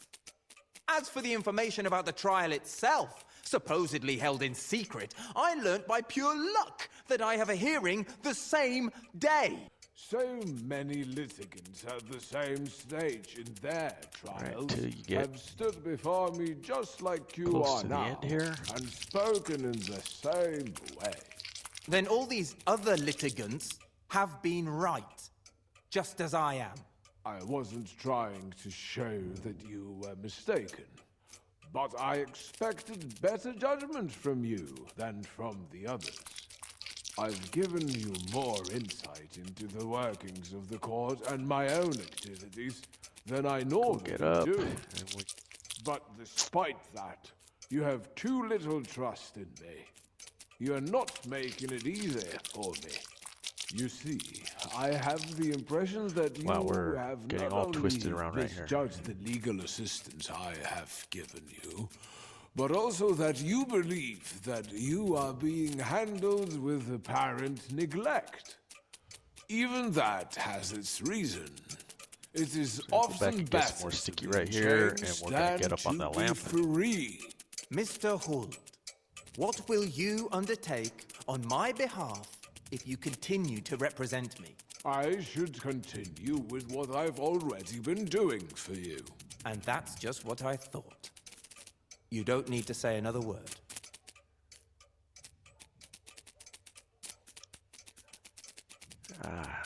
As for the information about the trial itself, supposedly held in secret, I learnt by pure luck that I have a hearing the same day. So many litigants at the same stage in their trials till you get have stood before me just like you close are to the now, end here. and spoken in the same way. Then all these other litigants have been right, just as I am. I wasn't trying to show that you were mistaken, but I expected better judgment from you than from the others. I've given you more insight into the workings of the court and my own activities than I normally Get up. do. And we But despite that, you have too little trust in me. You're not making it easier for me. You see, I have the impression that you Wow, we're have getting not all only twisted around right here. misjudged the legal assistance I have given you, but also that you believe that you are being handled with apparent neglect. Even that has its reason. It is go back often and get better some more to sticky be right here, and changed we're gonna than get up on to that be lamp. free. Mr. Huld, what will you undertake on my behalf if you continue to represent me? I should continue with what I've already been doing for you. And that's just what I thought. You don't need to say another word. Ah.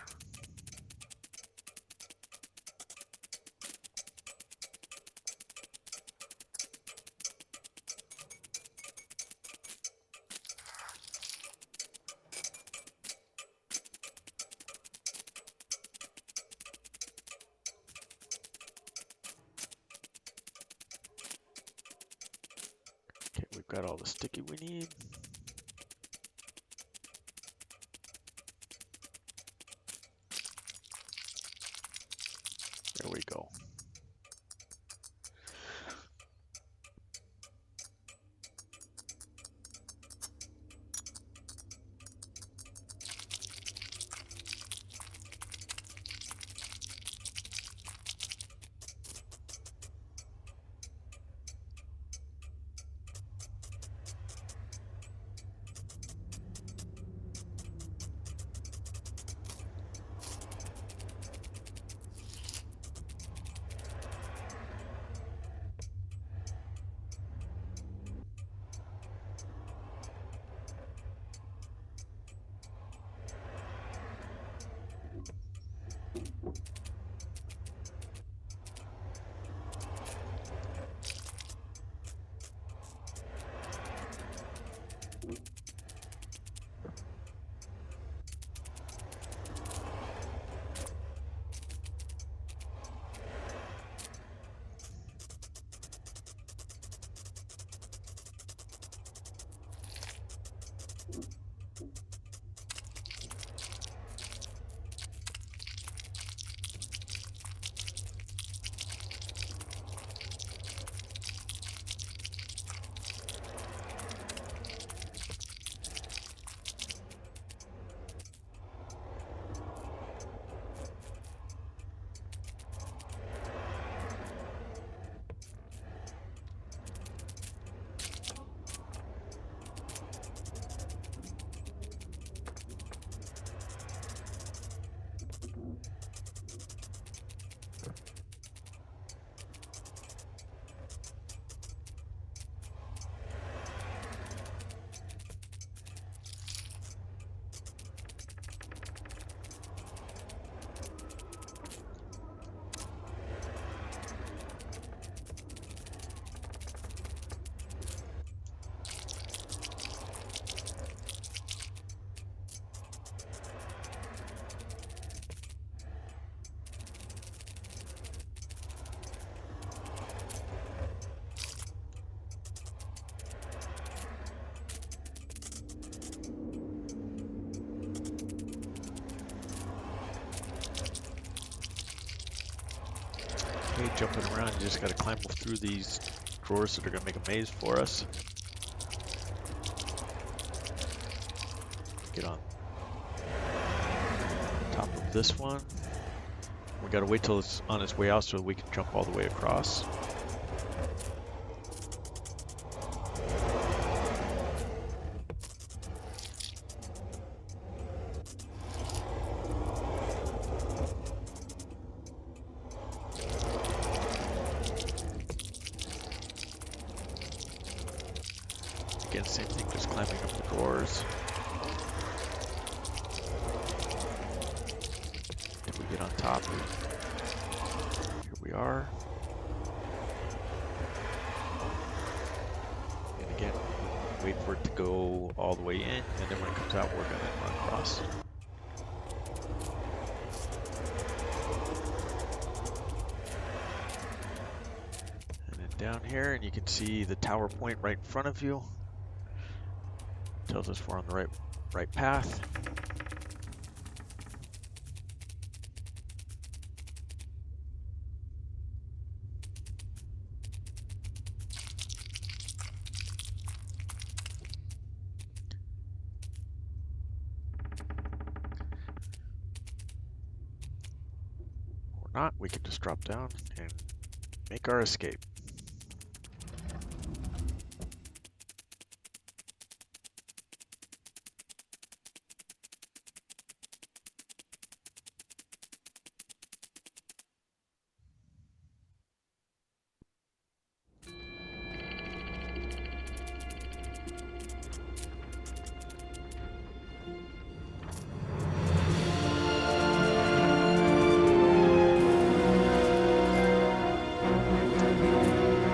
Okay, we've got all the sticky we need. There we go. Okay, jumping around, you just gotta climb through these drawers that are gonna make a maze for us. Get on top of this one. We gotta wait till it's on its way out so we can jump all the way across. Again, same thing, just climbing up the drawers. If we get on top, here we are. And again, wait for it to go all the way in, and then when it comes out, we're gonna run across. And then down here, and you can see the tower point right in front of you. Tells us we're on the right path. Or not, we can just drop down and make our escape.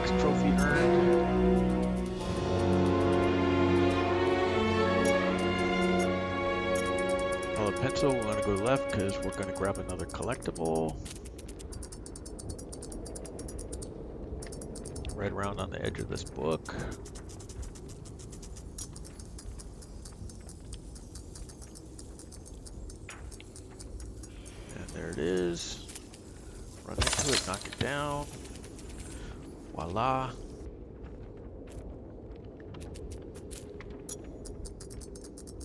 Next trophy earned. Follow the pencil, we're going to go left because we're going to grab another collectible. Right around on the edge of this book. And there it is. Run into it, knock it down. Voila.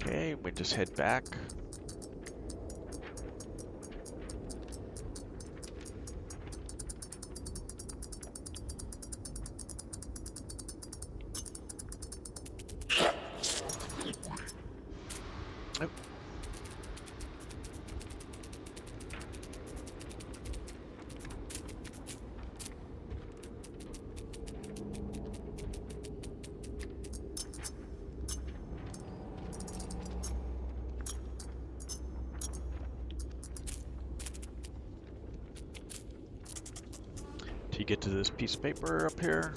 Okay, we just head back. Nope. Till you get to this piece of paper up here.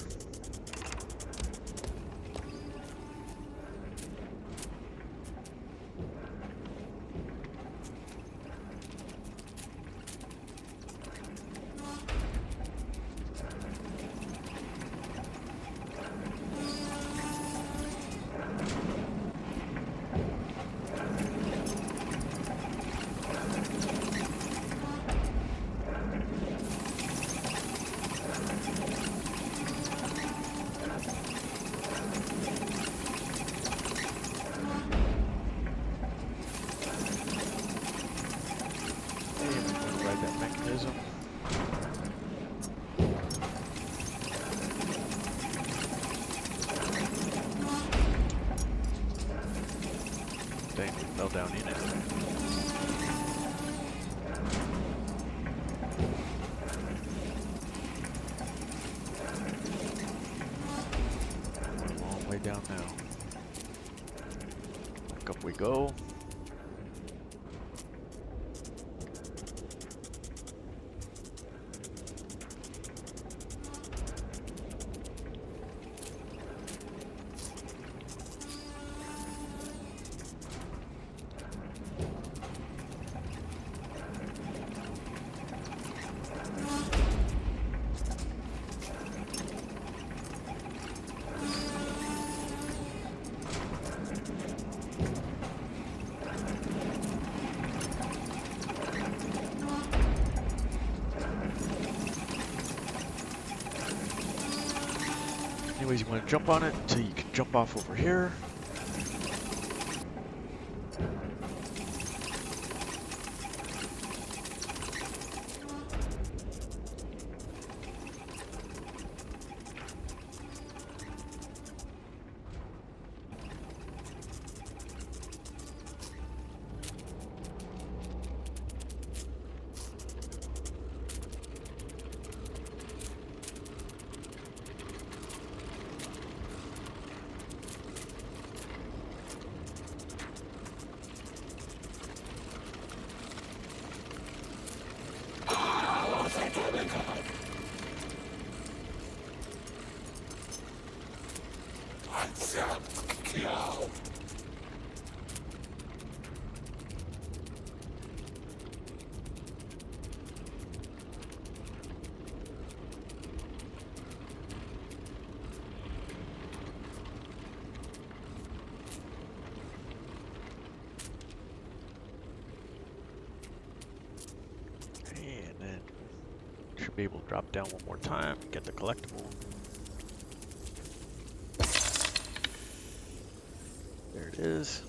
That mechanism. Dang, we fell down in it. We're a long way down now. Back up we go. Anyways, you want to jump on it until you can jump off over here. And then should be able to drop down one more time, get the collectible. There it is.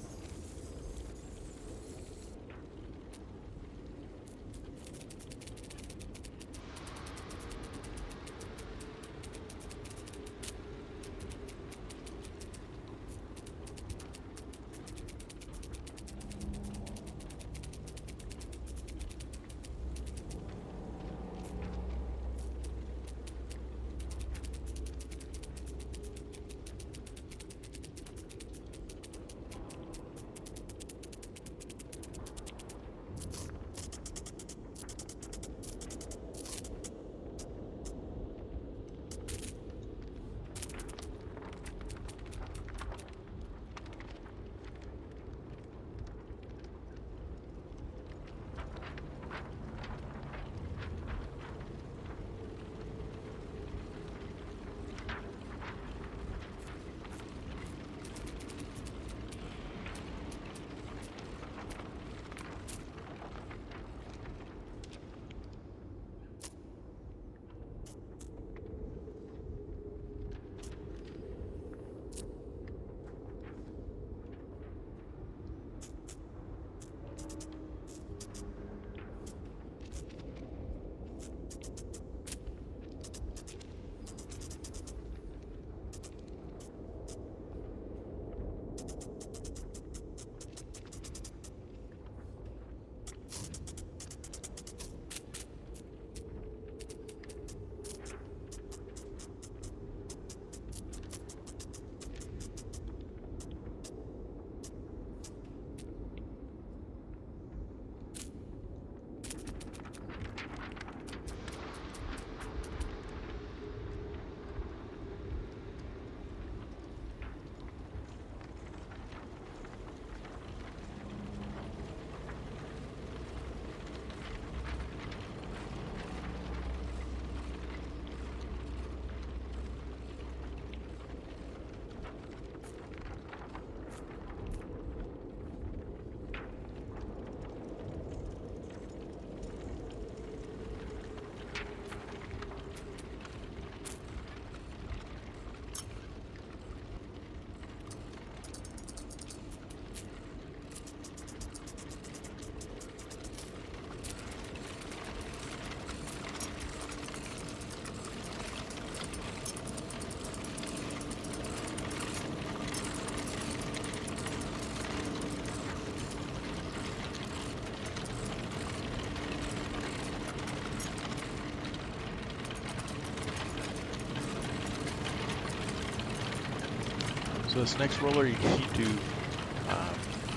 So this next roller, you need to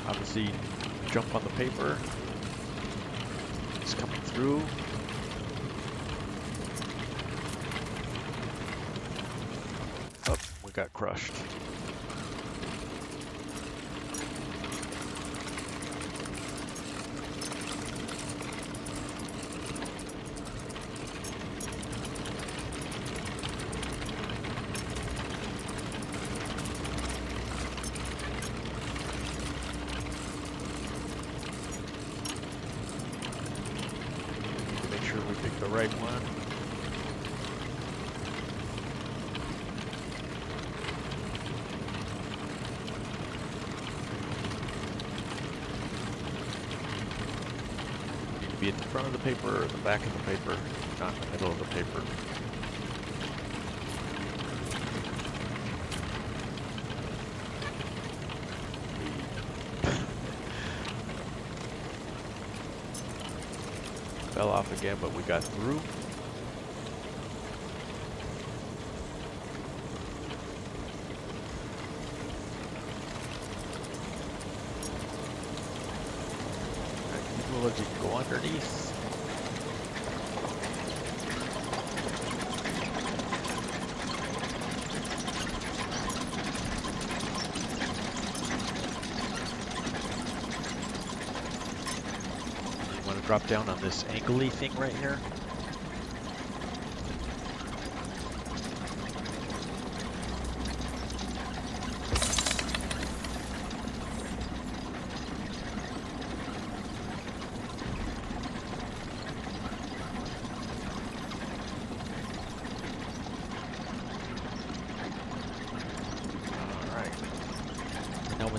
obviously jump on the paper. It's coming through. Oh, we got crushed. The right one. be at the front of the paper or the back of the paper, not in the middle of the paper. Fell off again, but we got through. As you go underneath. You want to drop down on this angly thing right here.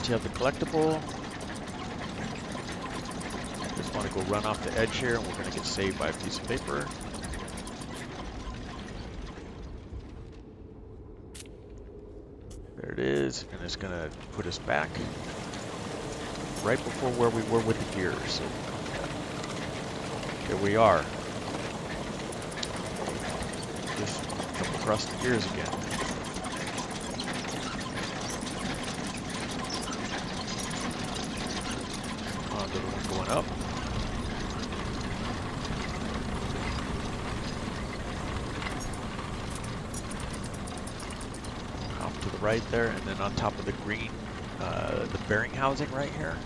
You have the collectible. Just want to go run off the edge here, and we're going to get saved by a piece of paper. There it is, and it's going to put us back right before where we were with the gears. So here we are. Just jump across the gears again. Going up. Off to the right there, and then on top of the green, the bearing housing right here.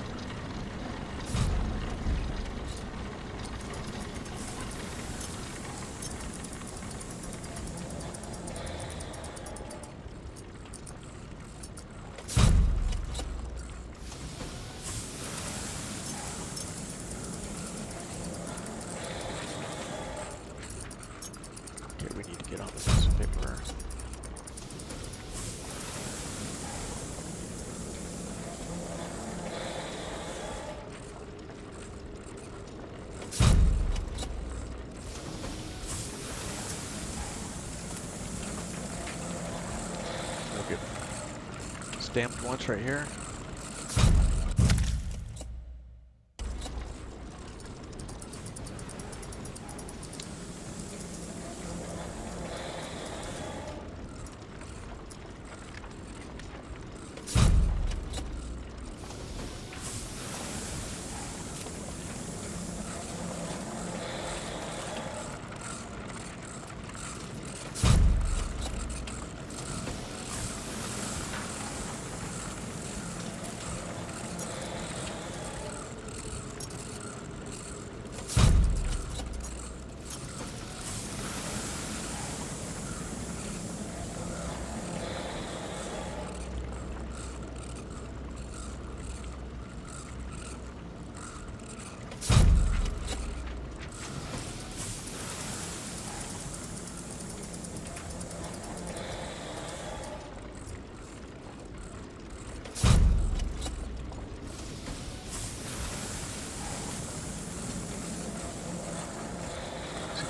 Stamped once right here.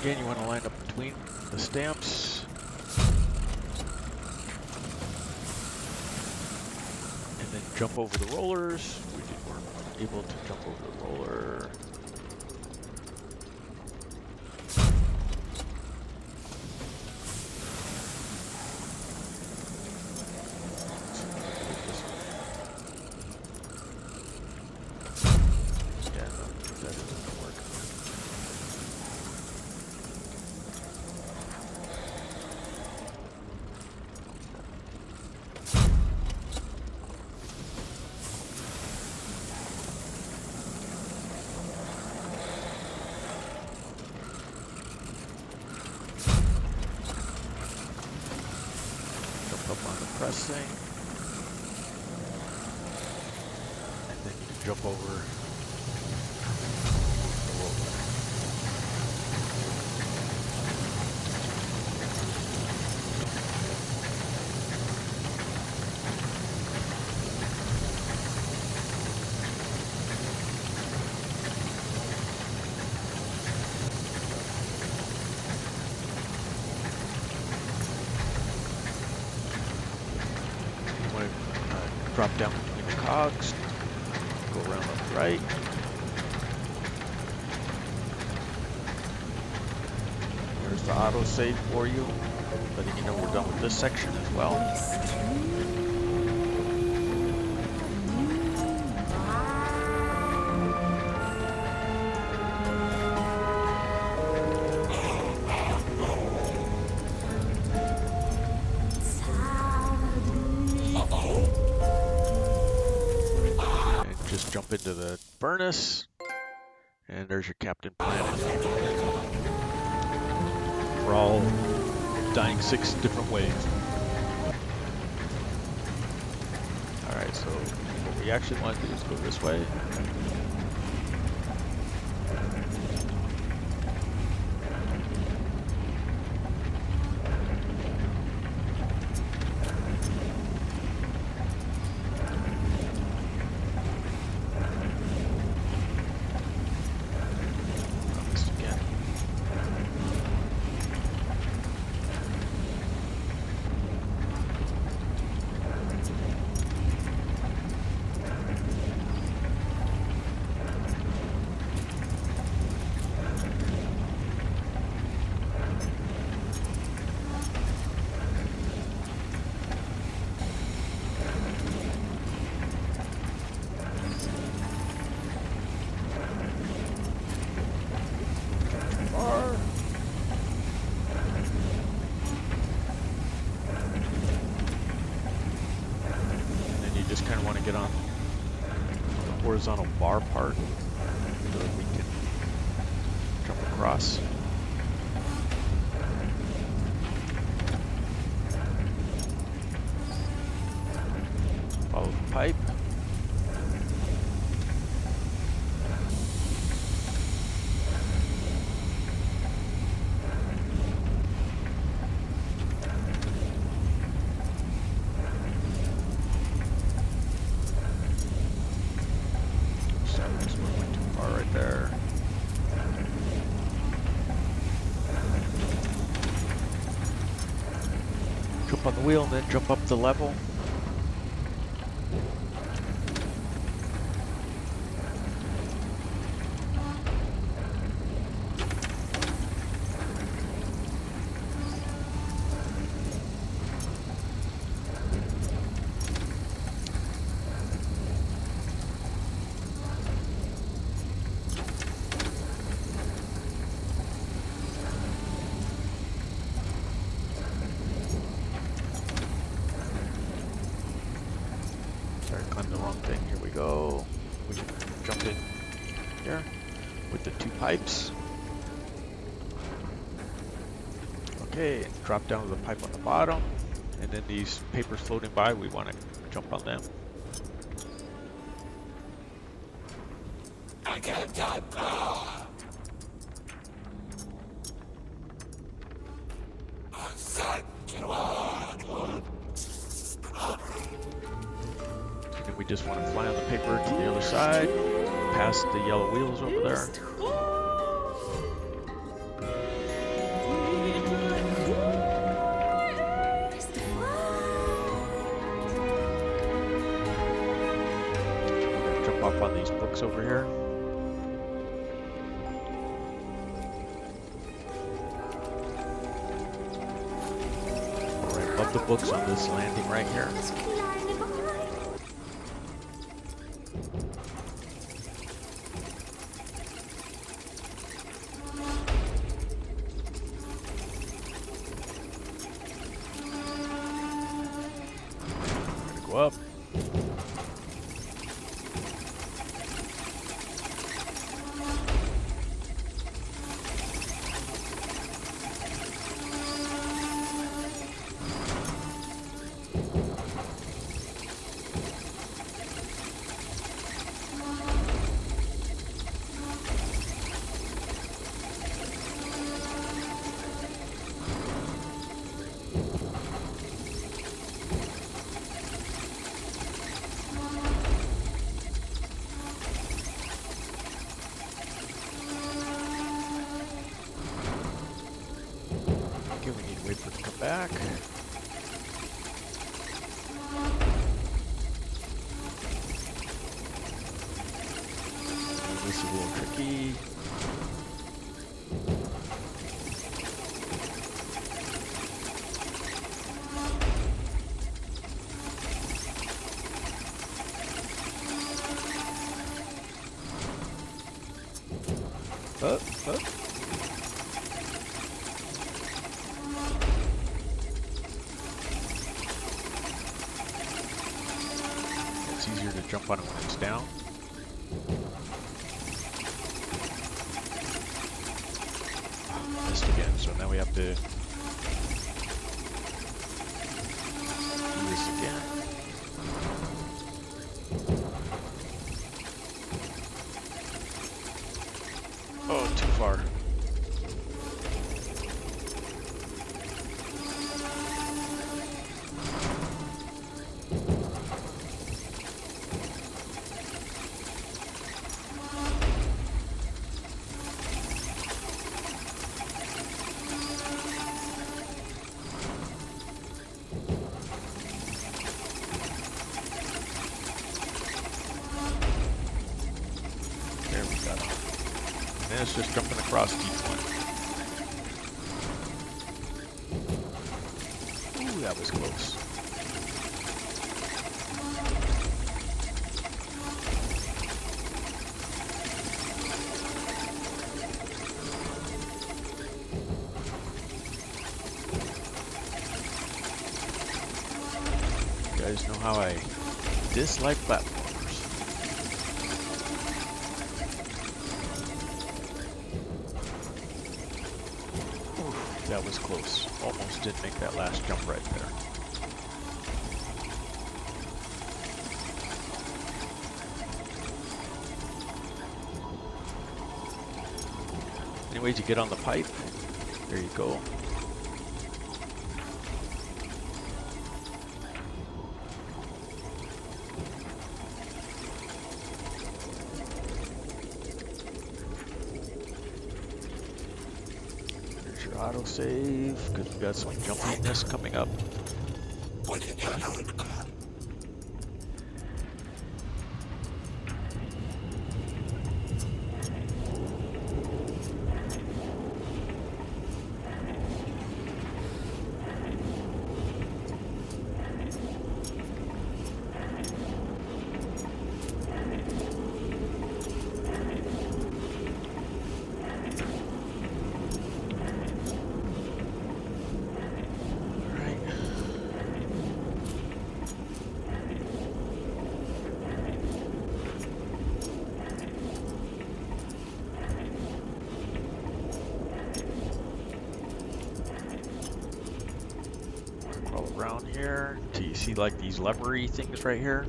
Again, you want to line up between the stamps. And then jump over the rollers. We weren't able to jump over the roller. Pressing, and then you can jump over the roller. drop down between the cogs, go around on the right. There's the autosave for you, letting you know we're done with this section as well. And just jump into the furnace, and there's your Captain Planet. We're all dying 6 different ways. Alright, so what we actually want to do is go this way. Just kind of want to get on the horizontal bar part so that we can jump across. Follow the pipe. There. Jump on the wheel and then jump up the level. Sorry, climbed the wrong thing. Here we go. We can jump in here with the 2 pipes. Okay, and drop down to the pipe on the bottom. And then these papers floating by, we want to jump on them. I can't type now. And then we just want to fly on the paper to the other side, past the yellow wheels over there. Jump off on these books over here. Right above the books on this landing right here. Go up. Okay, we need to wait for it to come back. a little tricky. Up, up. It's easier to jump on it when it's down. Missed again, so now we have to do this again. Oh, too far. There we go. And it's just jumping across each one. Ooh, that was close. You guys know how I dislike platformers. That was close. Almost didn't make that last jump right there. Any way to get on the pipe? There you go. Autosave, because we got some jumpiness coming up. Around here till you see like these levery things right here.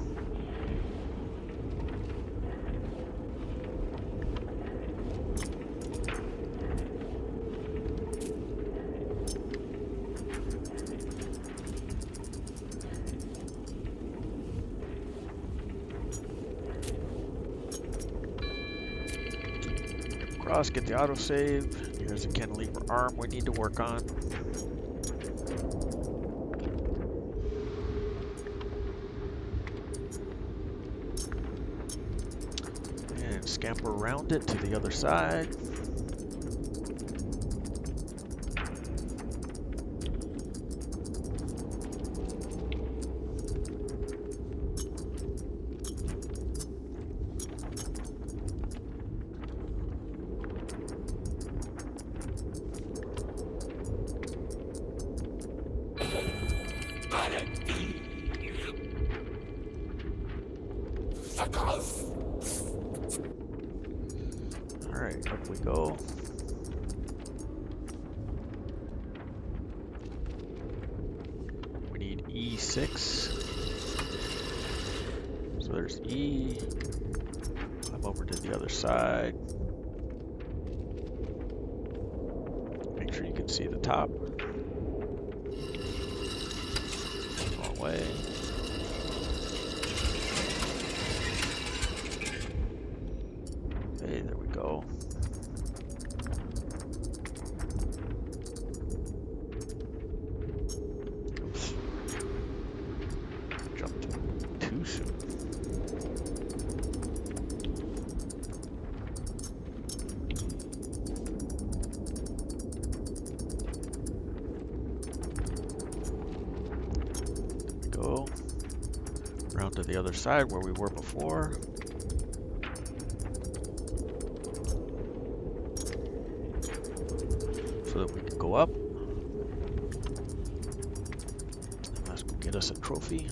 Cross, get the autosave. Here's a cantilever arm we need to work on. Scamper around it to the other side. Alright, up we go. We need E6. So there's E. Climb over to the other side. Make sure you can see the top. Wrong way. Okay, there we go. Oops. Jumped too soon. Around to the other side where we were before. So that we can go up. And let's go get us a trophy.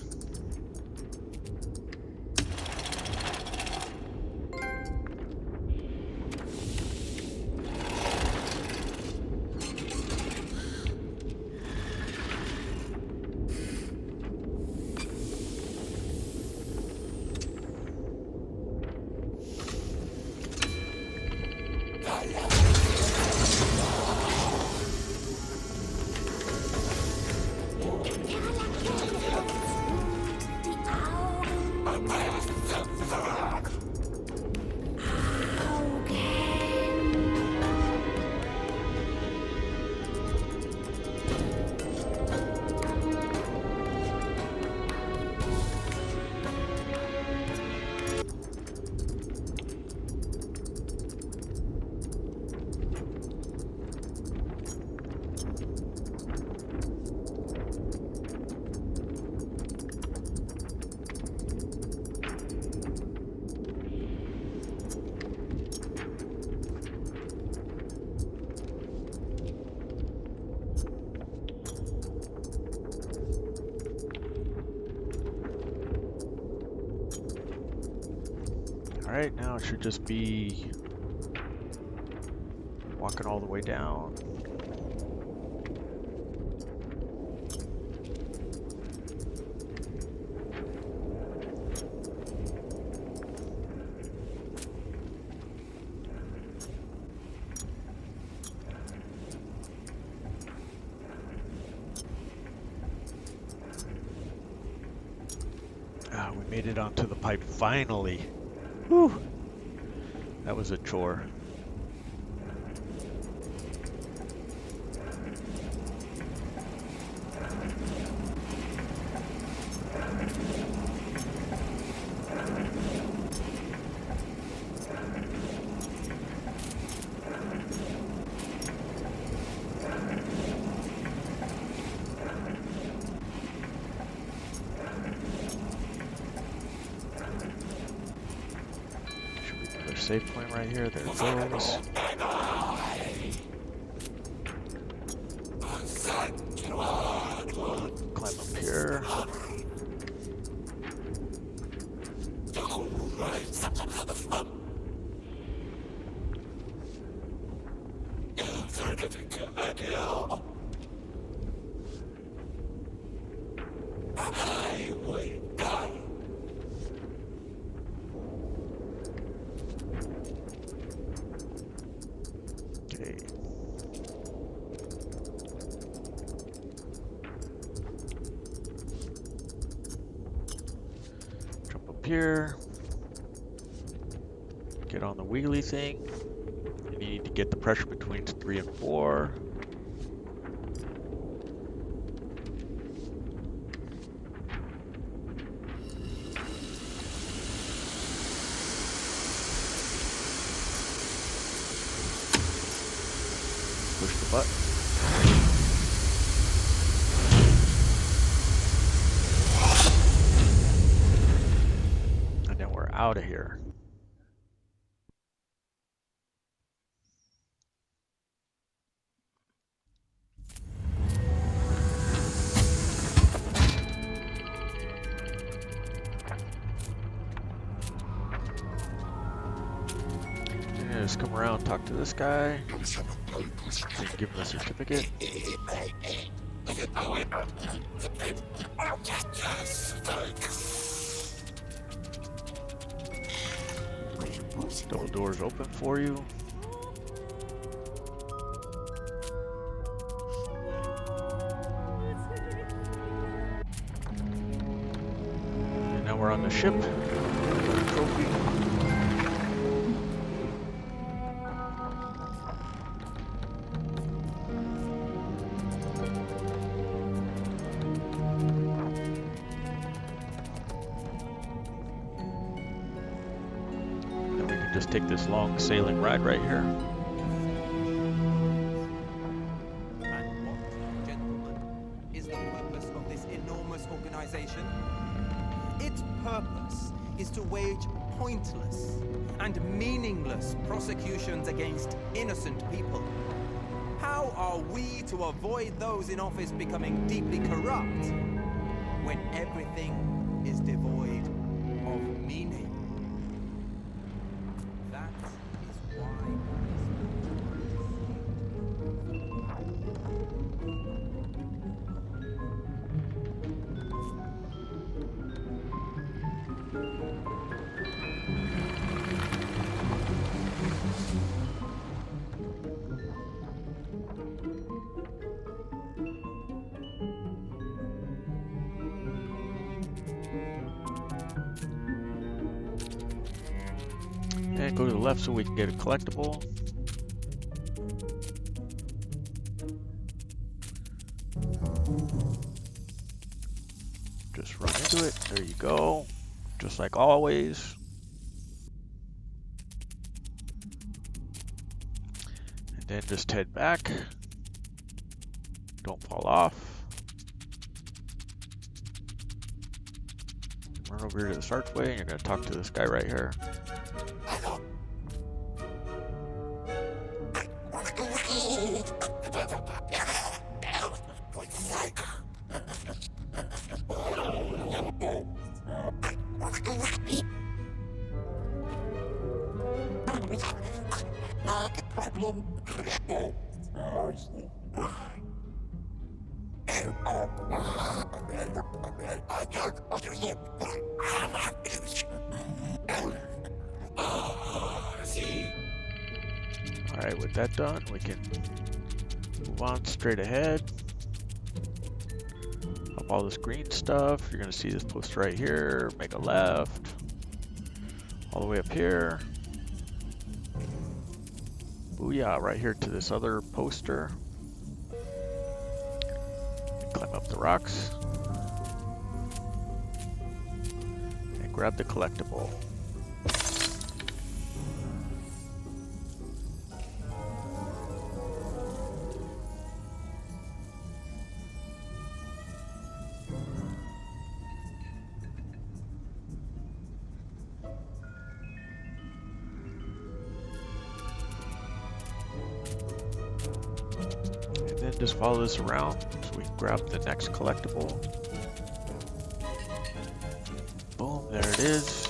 Alright, now it should just be walking all the way down. Ah, we made it onto the pipe finally. Whew. That was a chore. Save point right here. There it goes. Climb up here. Okay. Jump up here. Get on the wiggly thing. And you need to get the pressure between 3 and 4. Push the button. And then we're out of here. And just come around, talk to this guy. And give him a certificate. Double doors open for you. And now we're on the ship. Trophy. Just take this long sailing ride right here. And what, gentlemen, is the purpose of this enormous organization? Its purpose is to wage pointless and meaningless prosecutions against innocent people. How are we to avoid those in office becoming deeply corrupt when everything is devoid of meaning? That is why And go to the left so we can get a collectible. Just run into it. There you go. Just like always. And then just head back. Don't fall off. Run over here to this archway and you're going to talk to this guy right here. Alright, with that done, we can move on straight ahead. Up all this green stuff, you're going to see this poster right here. Make a left. All the way up here. Booyah, right here to this other poster. Climb up the rocks. And grab the collectible. And then just follow this around so we can grab the next collectible. Boom, there it is.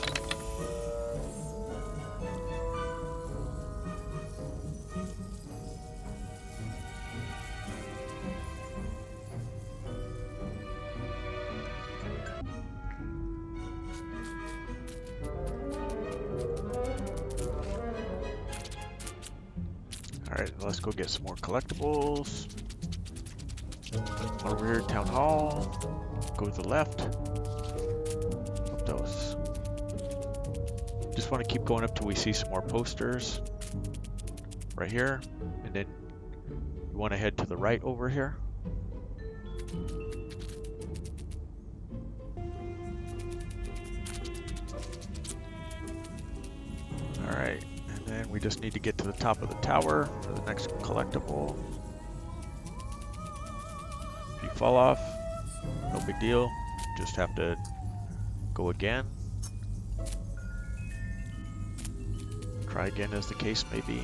Alright, let's go get some more collectibles. Over here, Town Hall. Go to the left. Up those. Just want to keep going up till we see some more posters. Right here. And then you want to head to the right over here. Alright. And then we just need to get to the top of the tower for the next collectible. If you fall off, no big deal. Just have to go again. Try again as the case may be.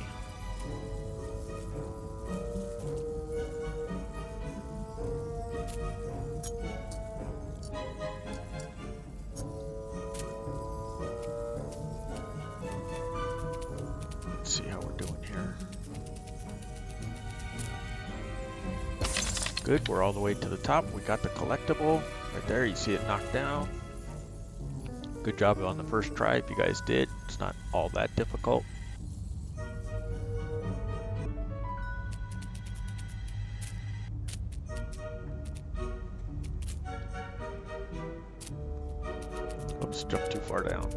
Let's see how we're doing here. Good, we're all the way to the top. We got the collectible right there. You see it knocked down. Good job on the first try if you guys did. It's not all that difficult. Oops, jumped too far down.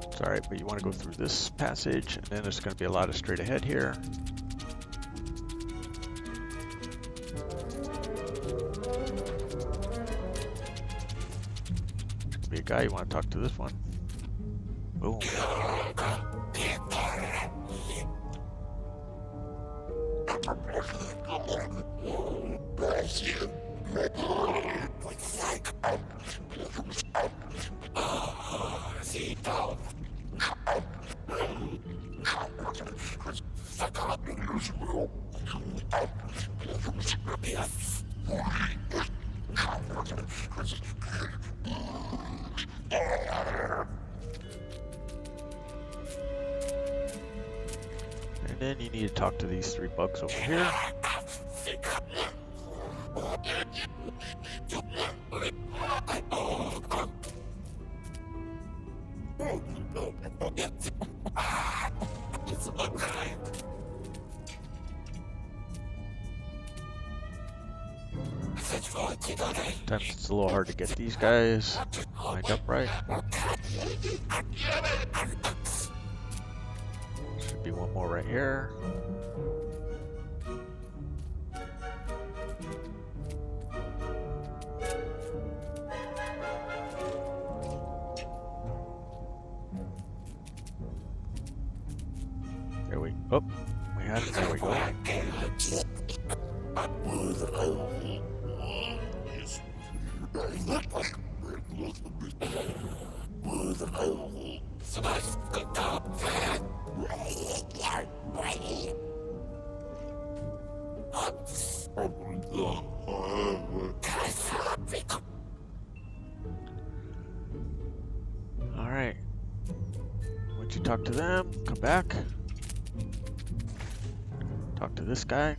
It's alright, but you want to go through this passage, and then there's going to be a lot of straight ahead here. Be a guy, you want to talk to this one. Boom. And then you need to talk to these 3 bugs over here. Sometimes it's a little hard to get these guys lined up right. Should be one more right here. There we go. Oh, we had it. There we go. All right. Once you talk to them, come back. Talk to this guy.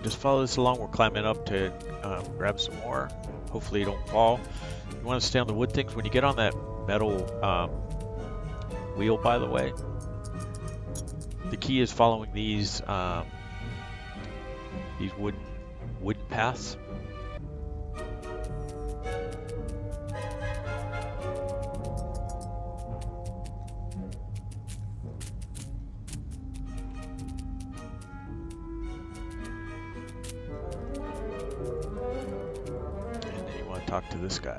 Just follow this along. We're climbing up to grab some more. Hopefully you don't fall. You want to stay on the wood things. When you get on that metal wheel, by the way, the key is following these wooden paths. Talk to this guy.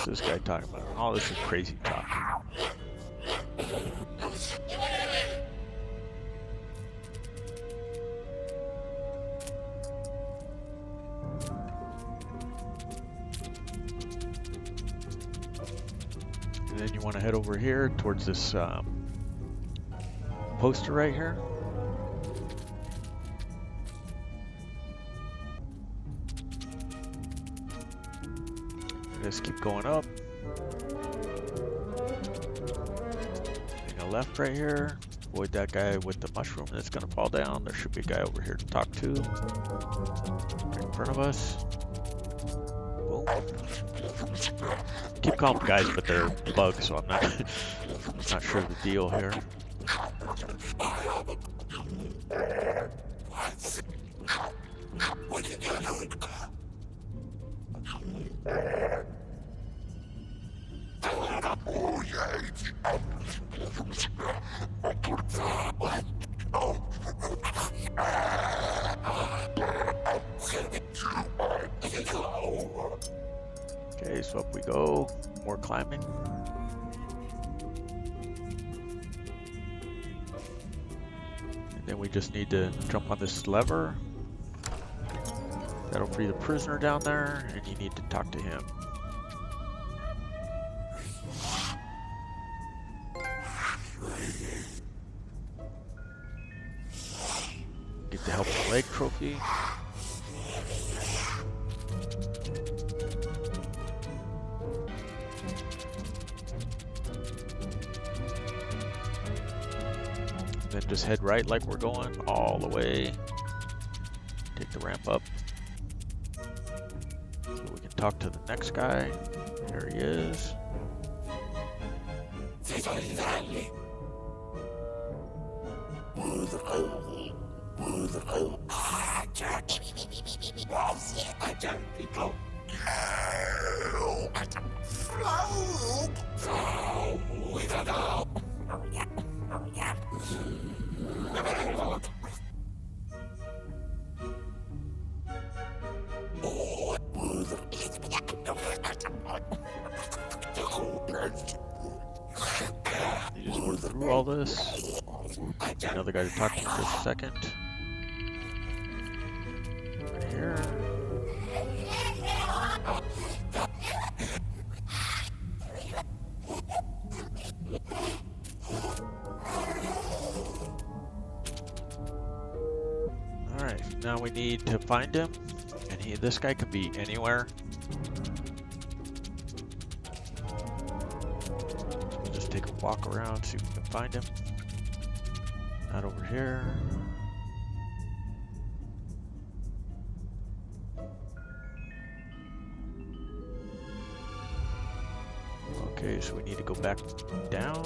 What's this guy talking about? Oh, this is crazy talk. And then you want to head over here towards this poster right here. Just keep going up. Taking a left right here. Avoid that guy with the mushroom that's gonna fall down. There should be a guy over here to talk to. Right in front of us. Boom. Keep calling them guys, but they're bugs, so I'm not not sure of the deal here. Okay, so up we go. More climbing. And then we just need to jump on this lever. That'll free the prisoner down there, and you need to talk to him. Get the help leg trophy. Then just head right like we're going all the way. Take the ramp up. So we can talk to the next guy. There he is. You just work through all this. Another guy to talk to for a second. Right here. Alright, now we need to find him. And this guy could be anywhere. So we'll just take a walk around, see if we can find him. Not over here. Okay, so we need to go back down.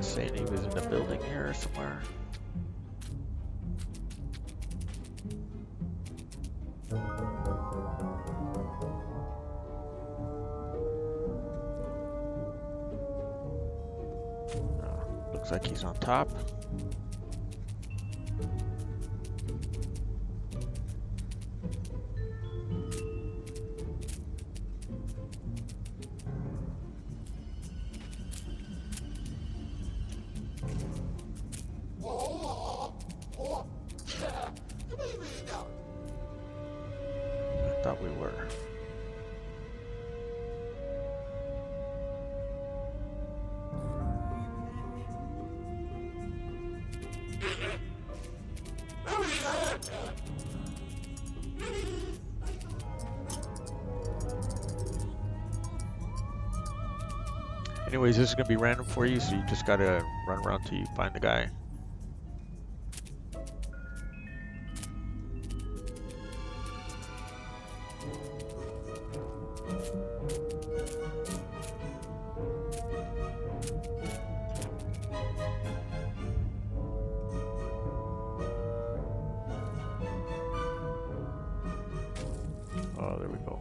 Saying he was in the building here somewhere. Looks like he's on top. I thought we were. Anyways, this is going to be random for you, so you just got to run around till you find the guy. Oh, there we go.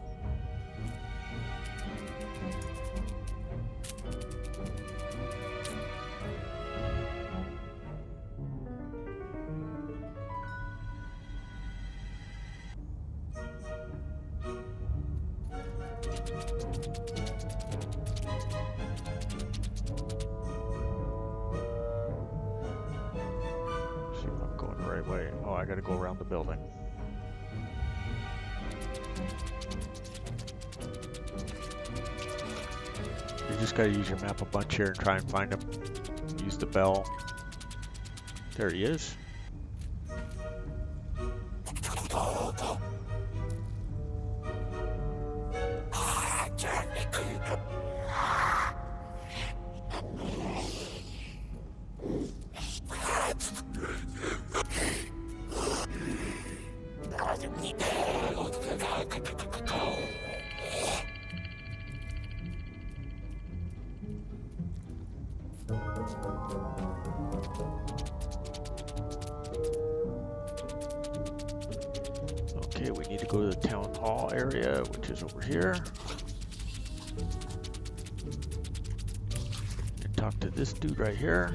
See if I'm going the right way. Oh, I gotta go around the building. You just gotta use your map a bunch here and try and find him. Use the bell. There he is. Okay, we need to go to the town hall area, which is over here. And talk to this dude right here.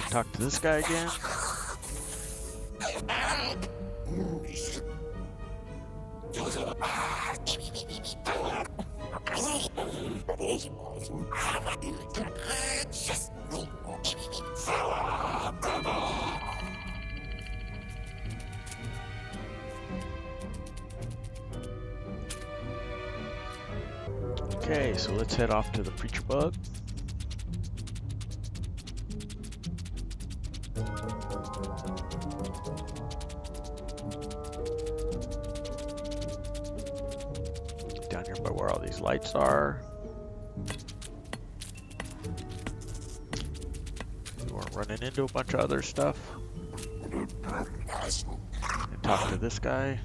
then talk to this guy again. Okay, so let's head off to the preacher bug. Down here by where all these lights are. So we're running into a bunch of other stuff. And talk to this guy.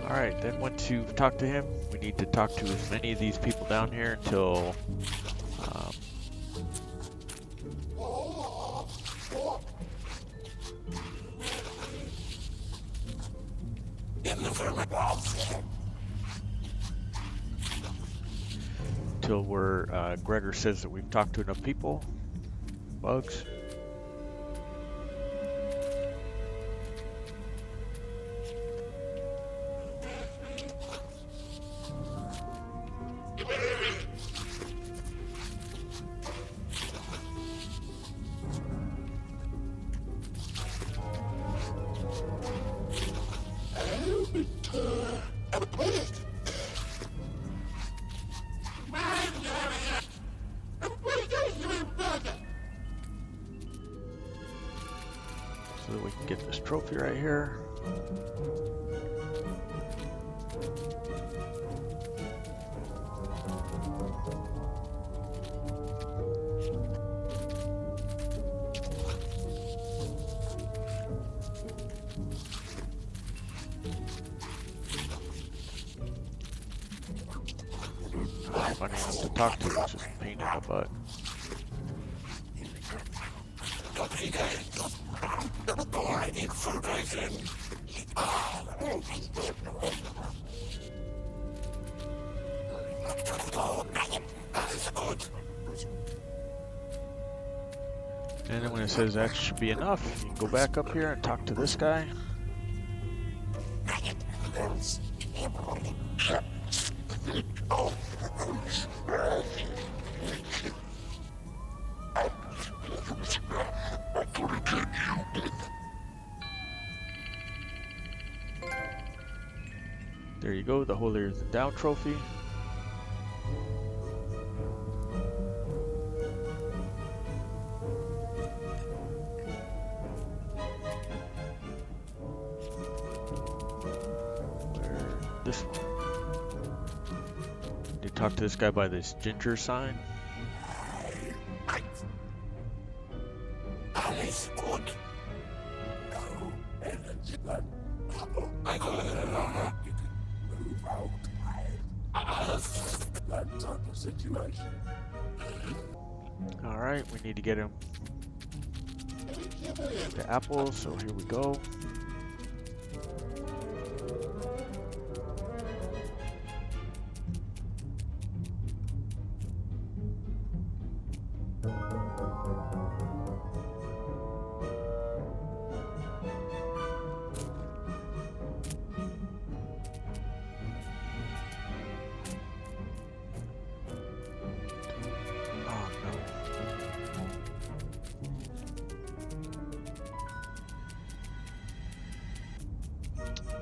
Alright, then once you've talked to him, we need to talk to as many of these people down here until where Gregor says that we've talked to enough people. Bugs. So that we can get this trophy right here. Funny enough to talk to, it's just a pain in the butt. And then when it says that should be enough, you can go back up here and talk to this guy. There you go, the holier than thou trophy. This one. You talk to this guy by this ginger sign. Alright, we need to get him the apple, so here we go.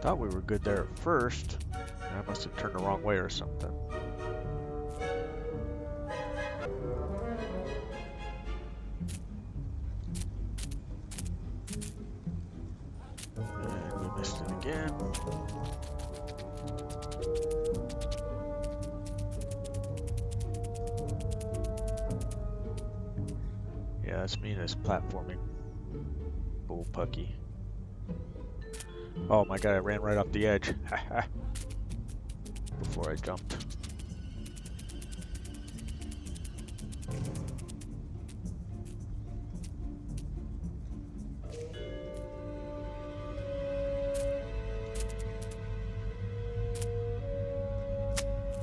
Thought we were good there at first. I must have turned the wrong way or something. And we missed it again. Yeah, that's me and this platforming bullpucky. Oh my god, I ran right off the edge. Before I jumped.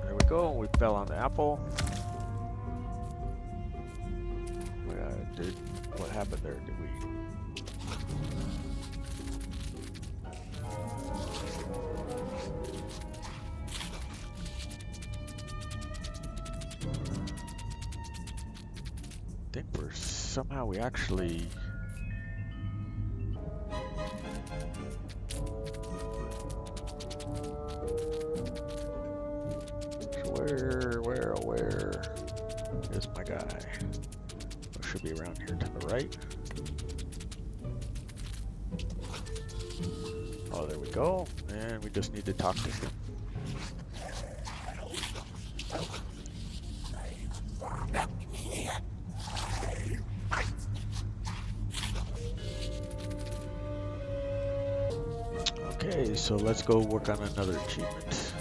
There we go, we fell on the apple. What happened there? Did we... I think somehow we actually... So where? Here's my guy. It should be around here to the right. Oh, there we go. And we just need to talk to him. Okay, so let's go work on another achievement.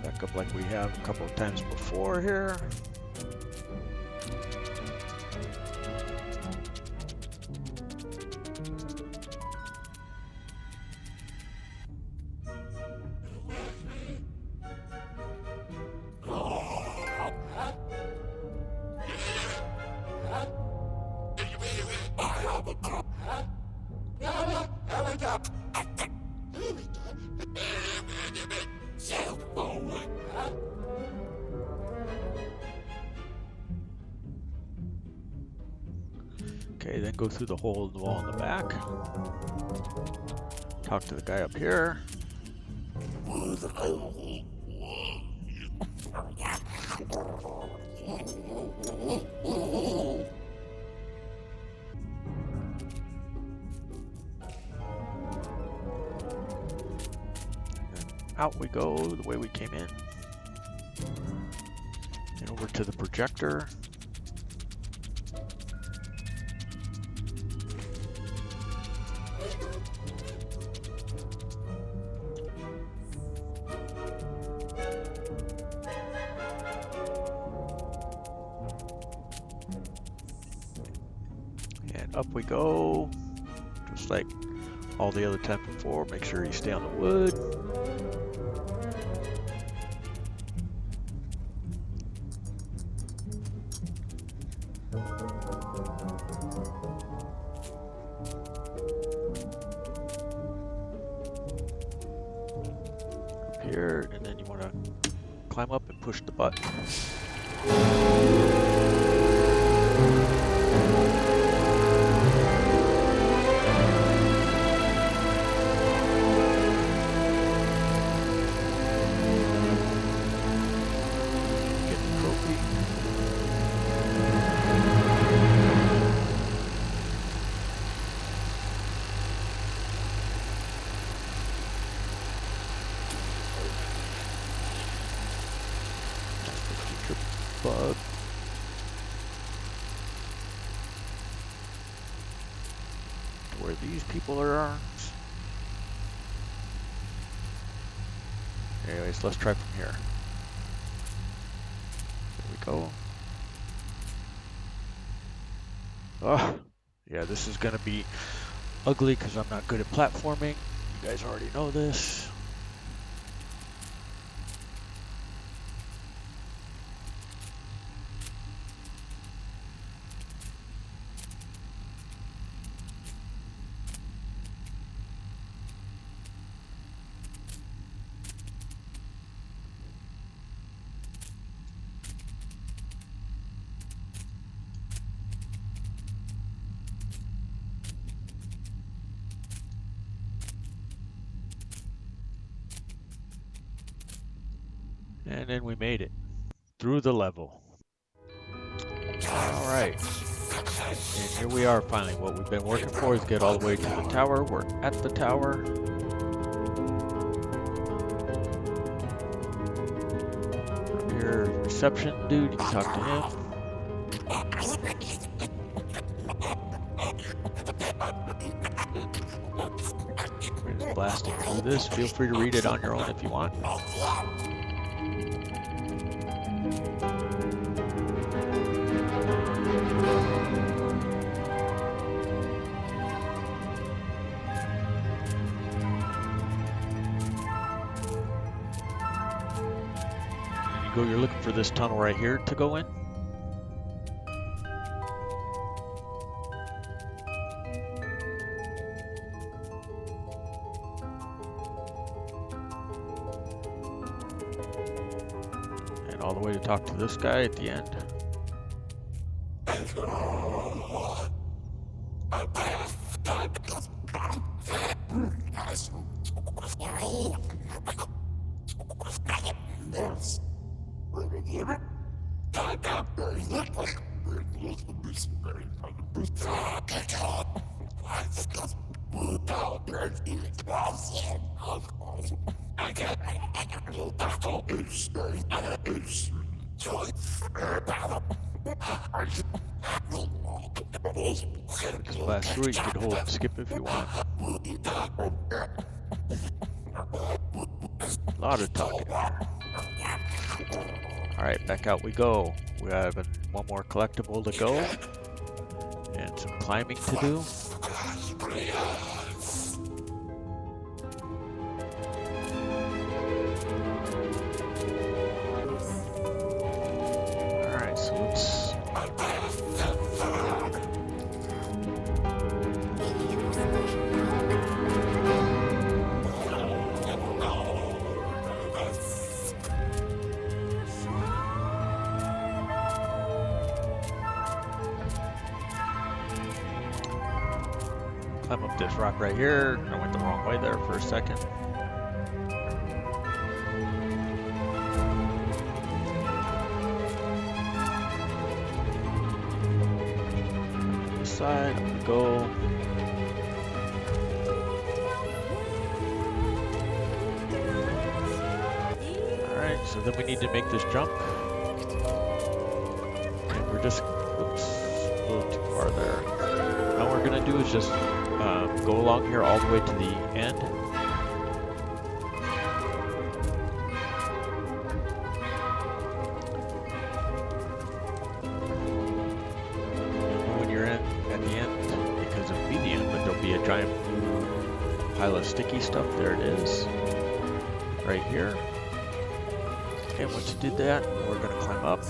Back up like we have a couple of times before here. Okay, then go through the hole in the wall in the back. Talk to the guy up here. Out we go the way we came in. And over to the projector. And up we go. Just like all the other time before. Make sure you stay on the wood. Here, and then you want to climb up and push the button. Get the trophy. Bug. Where these people are. Anyways, let's try from here. There we go. Oh, yeah, this is gonna be ugly because I'm not good at platforming. You guys already know this. And then we made it through the level. All right. And here we are finally. What we've been working for is get all the way to the tower. We're at the tower. Your reception dude, you can talk to him. We're just blasting through this. Feel free to read it on your own if you want. You're looking for this tunnel right here to go in. And all the way to talk to this guy at the end. Just blast through it. You can hold and skip if you want. A lot of talking here. Alright, back out we go. We have one more collectible to go. And some climbing to do. Alright, so let's... climb up this rock right here. I went the wrong way there for a second. This side, up we go. Alright, so then we need to make this jump. And we're just, oops, a little too far there. Now what we're gonna do is just go along here all the way to the end. And when you're at the end, because it'll be the end, but there'll be a giant blue pile of sticky stuff. There it is, right here. And once you did that, we're gonna climb up.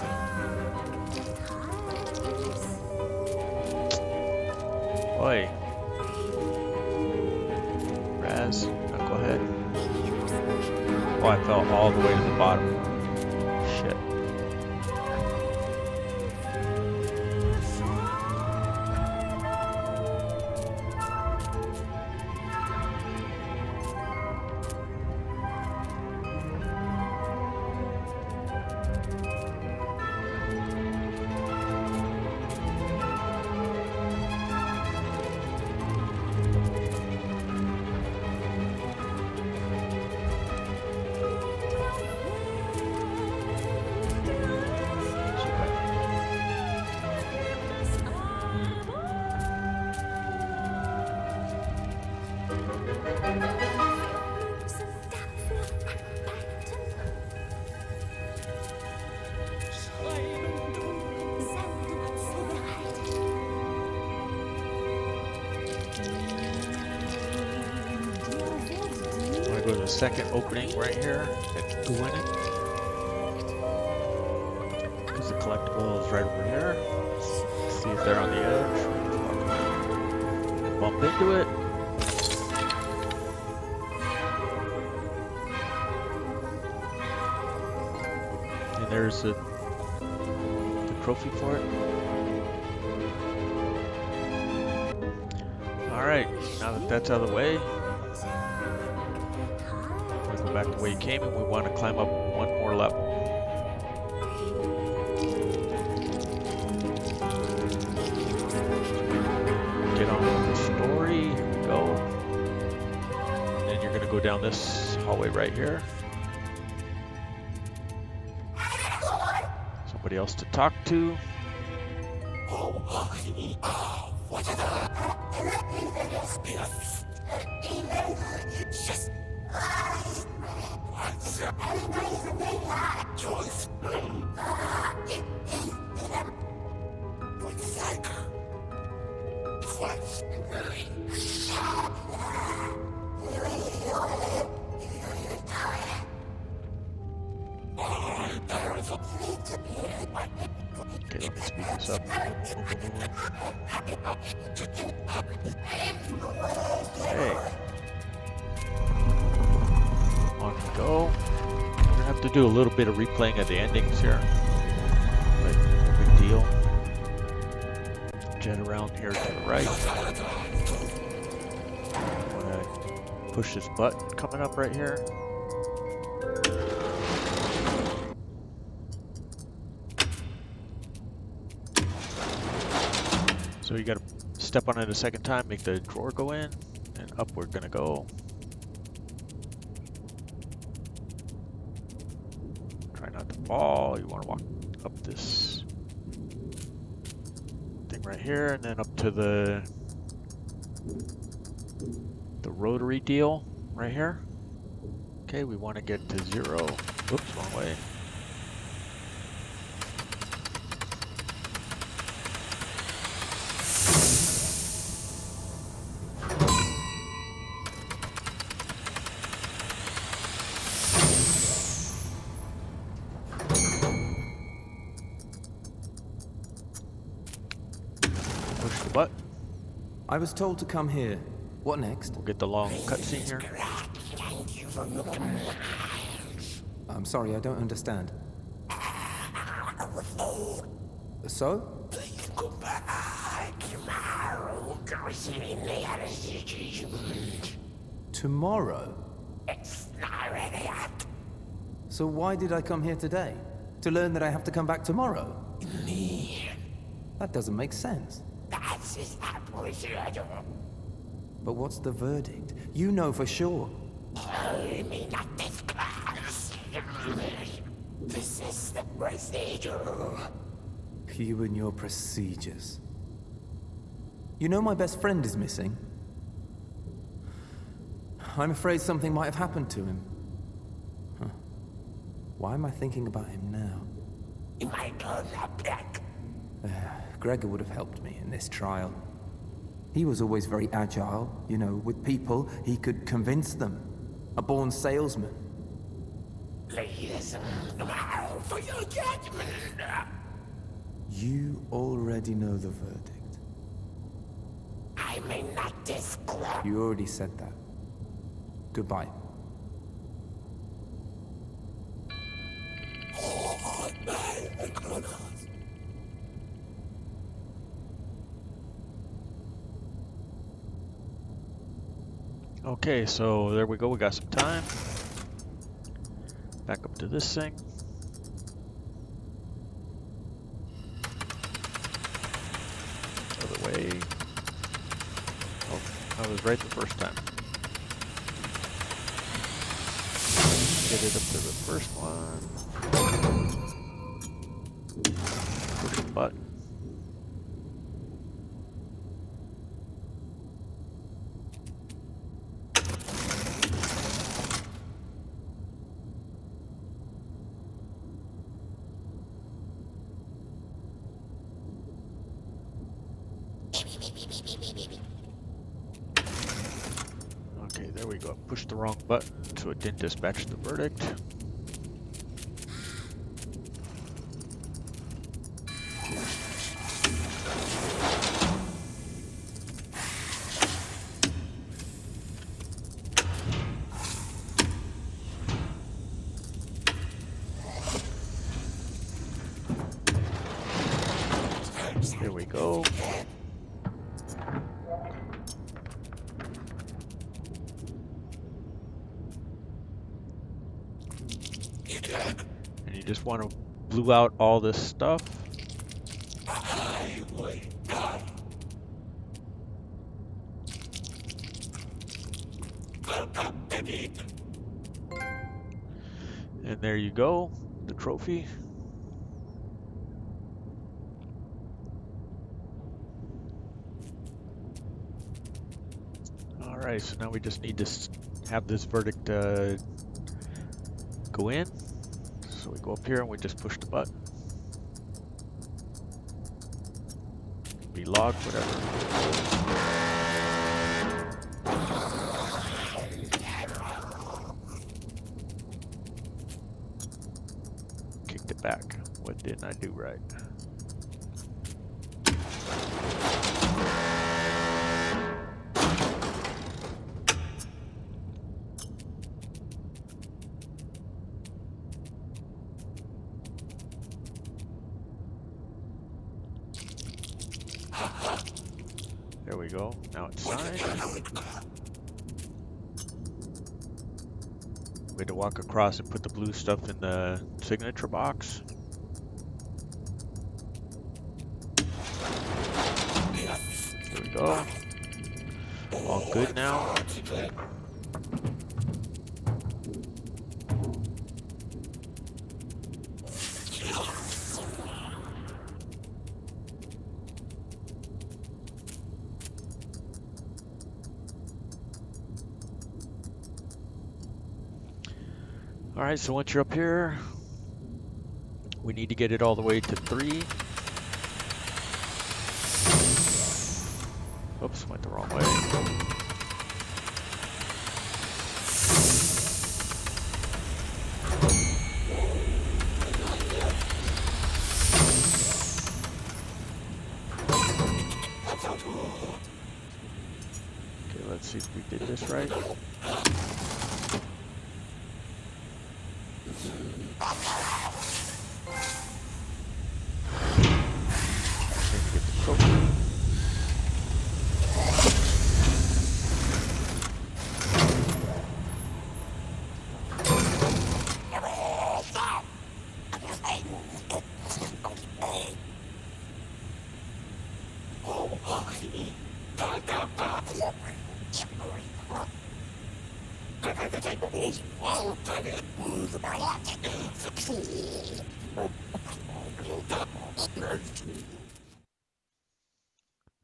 Oi. Raz, now go ahead. Oh, I fell all the way to the bottom. Shit. Go to the second opening right here. Go in it. Because the collectible is right over here. See if they're on the edge. Bump into it. And there's the trophy for it. Alright, now that that's out of the way, back the way you came, and we want to climb up one more level. down this hallway right here. Somebody else to talk to. Okay, let me speed this up. Okay. On we go. We're gonna have to do a little bit of replaying of the endings here, but no big deal. Jet around here to the right. I'm gonna push this button coming up right here. So you gotta step on it a second time, make the drawer go in, and up we're gonna go. Try not to fall. You wanna walk up this thing right here, and then up to the rotary deal right here. Okay, we wanna get to 0. Oops, wrong way. Push the button. I was told to come here. What next? We'll get the long cutscene here. I'm sorry, I don't understand. So? Tomorrow? So why did I come here today? To learn that I have to come back tomorrow? That doesn't make sense. But what's the verdict? You know for sure. This is the procedure. You and your procedures. You know my best friend is missing. I'm afraid something might have happened to him. Huh. Why am I thinking about him now? Gregor would have helped me in this trial. He was always very agile, you know, with people, he could convince them. A born salesman. You already know the verdict. I may not disclose. You already said that. Goodbye. Okay, so there we go. We got some time. Back up to this thing. Other way. Oh, I was right the first time. Get it up to the first one. Push the button. Okay, there we go. Push the wrong button so it didn't dispatch the verdict. Here we go. And you just want to blue out all this stuff. And there you go, the trophy. Alright, so now we just need to have this verdict go in. So we go up here and we just push the button. Be logged, whatever. Kicked it back. What didn't I do right? There we go. Now it's signed. We had to walk across and put the blue stuff in the signature box. There we go. All good now. Alright, so once you're up here, we need to get it all the way to 3. Oops, went the wrong way. Okay, let's see if we did this right.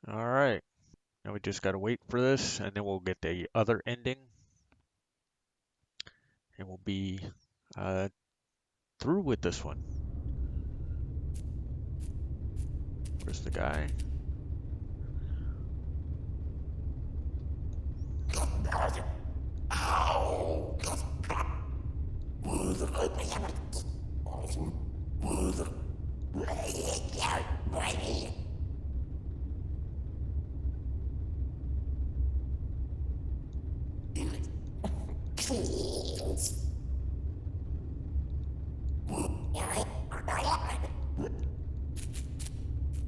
Alright, now we just gotta wait for this, and then we'll get the other ending. And we'll be through with this one. Where's the guy?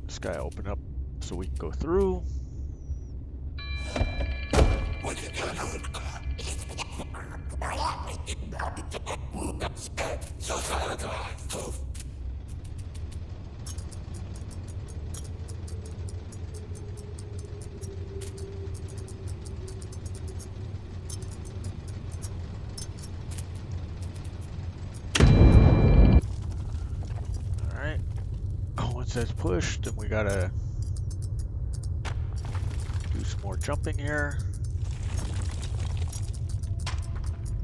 This guy open up so we can go through. Alright. Once that's pushed, then we gotta do some more jumping here.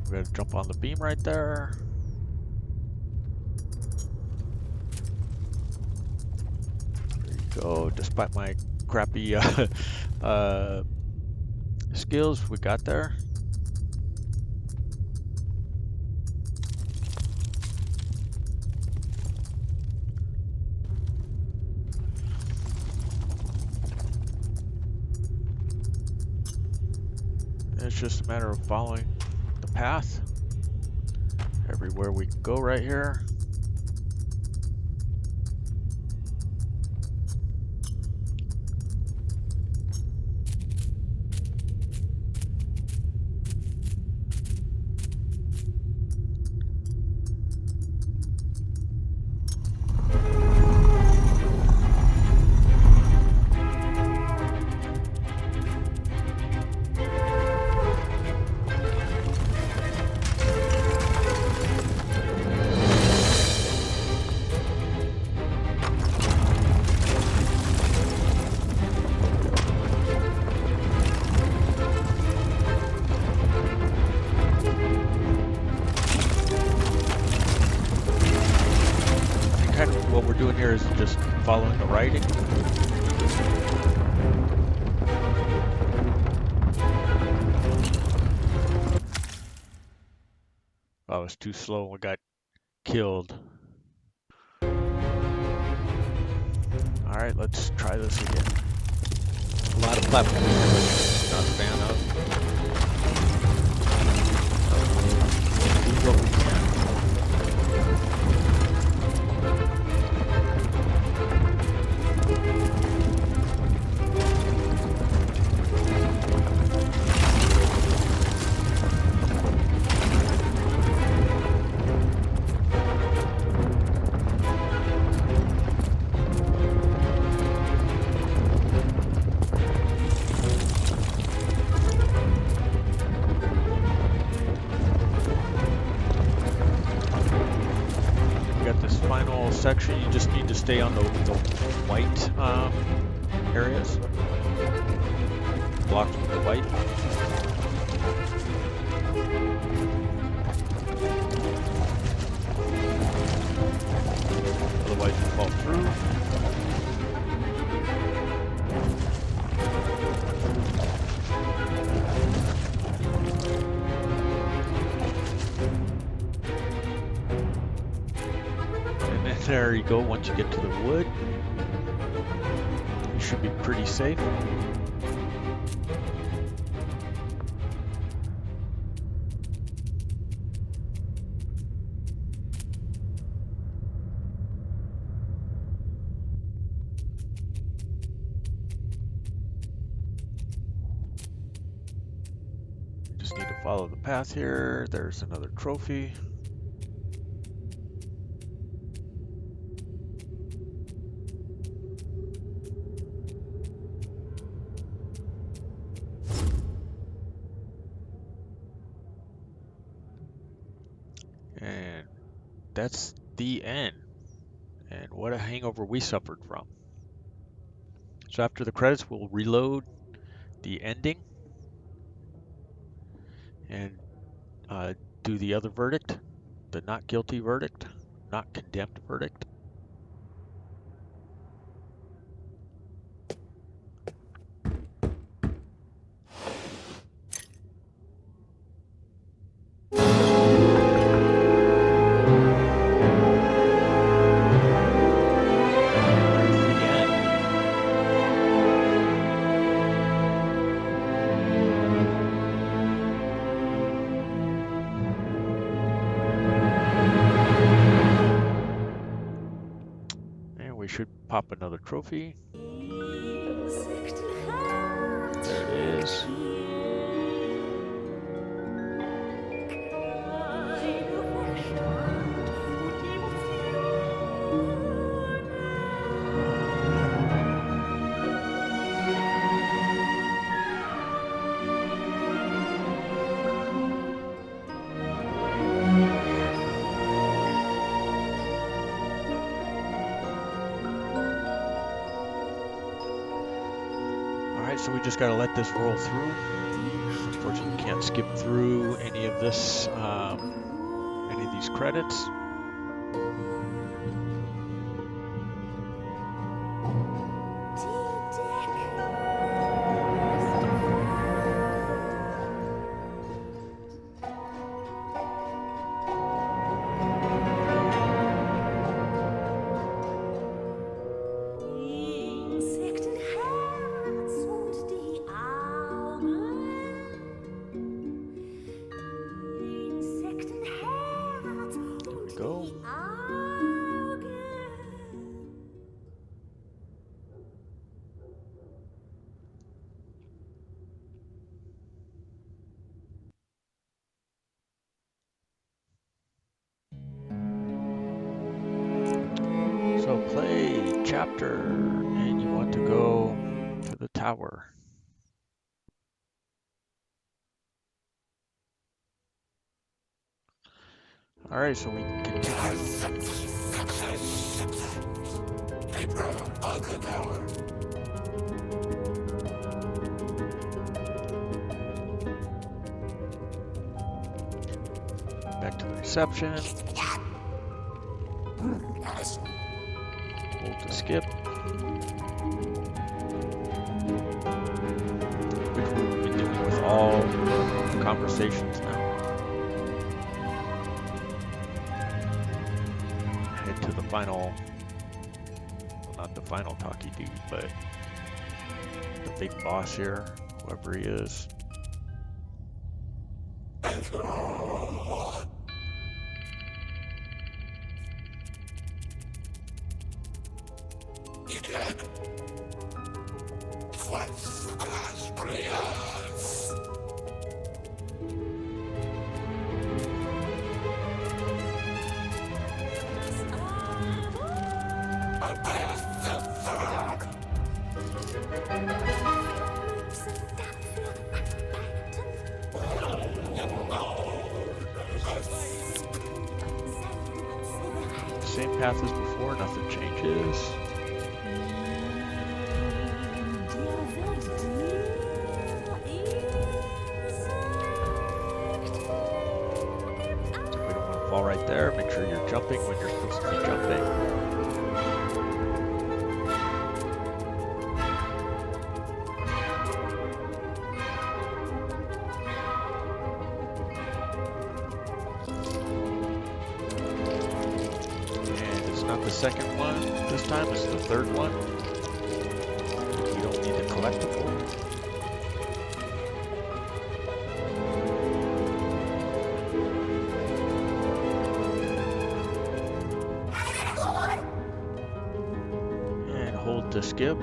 We gotta jump on the beam right there. There you go. Despite my crappy skills, we got there. It's just a matter of following the path everywhere we can go right here. kind of what we're doing here is just following the writing. I was too slow and we got killed. Alright, let's try this again. A lot of platforms I'm not a fan of. Do what we can. Section, you just need to stay on the white areas. Blocks with the white. Otherwise you fall through. There you go. Once you get to the wood, you should be pretty safe. Just need to follow the path here. There's another trophy. And that's the end. And what a hangover we suffered from. So after the credits, we'll reload the ending and do the other verdict, the not guilty verdict, not condemned verdict. Pop another trophy. There it is. So we just got to let this roll through. Unfortunately, you can't skip through any of this, any of these credits. So play chapter, and you want to go to the tower. All right, so we can continue. Back to the reception. Hold to skip. Which we will be doing with all conversations now. Head to the final, well, not the final talkie dude, but the big boss here, whoever he is. Same path as before, nothing changes. We don't want to fall right there. Make sure you're jumping when you're supposed to be jumping. The second one this time is the third one. You don't need the collectible. And hold to skip.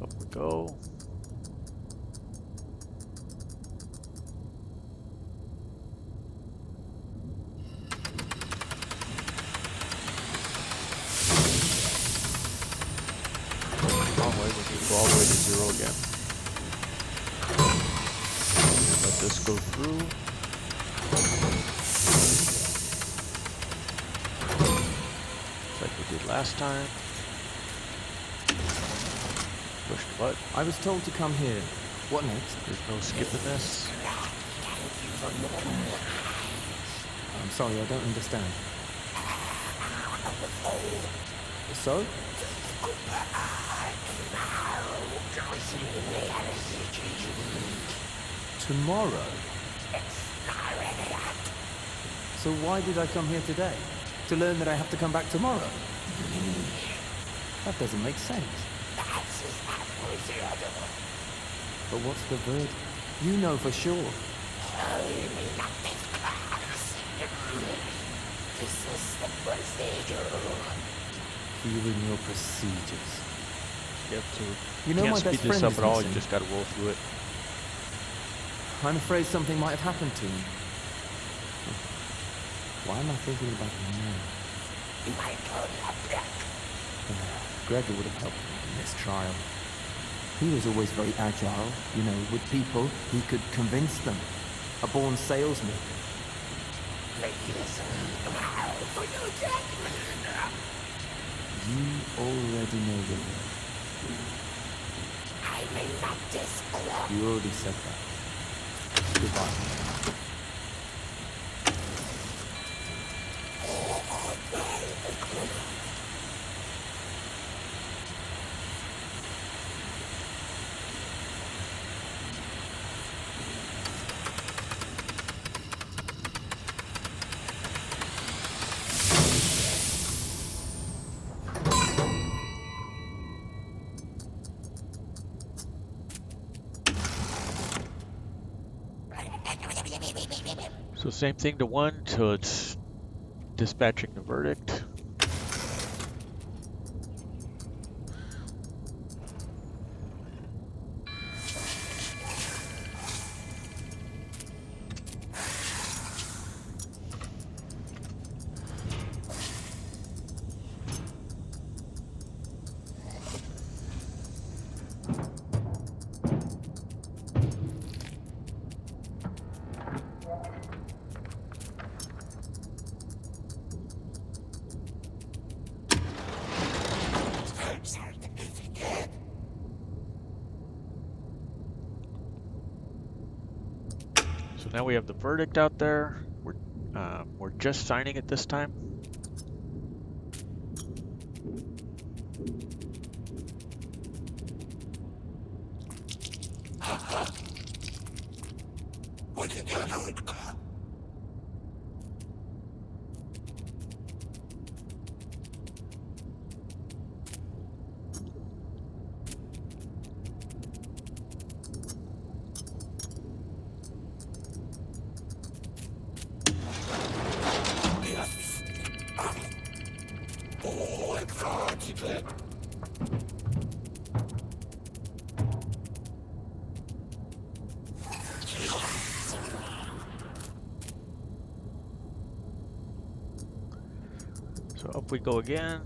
Up we go. Wrong way, we need to go all the way to 0 again. And let this go through. Just like we did last time. Push the button. I was told to come here. What next? There's no skipping this. I'm sorry, I don't understand. So? Tomorrow? So why did I come here today? To learn that I have to come back tomorrow? That doesn't make sense. But what's the verdict? You know for sure. This is the procedure. You're in your procedures. Yep, so You know can't my speed best this friend up is at all, you missing. just gotta roll through it. I'm afraid something might have happened to him. Why am I thinking about him now? Gregor would have helped me in this trial. He was always very agile, you know, with people. He could convince them. A born salesman. You already know the word. I may not disclose. You already said that. Goodbye. same thing to 1 till it's dispatching the verdict. So now we have the verdict out there. We're just signing it this time. So up we go again.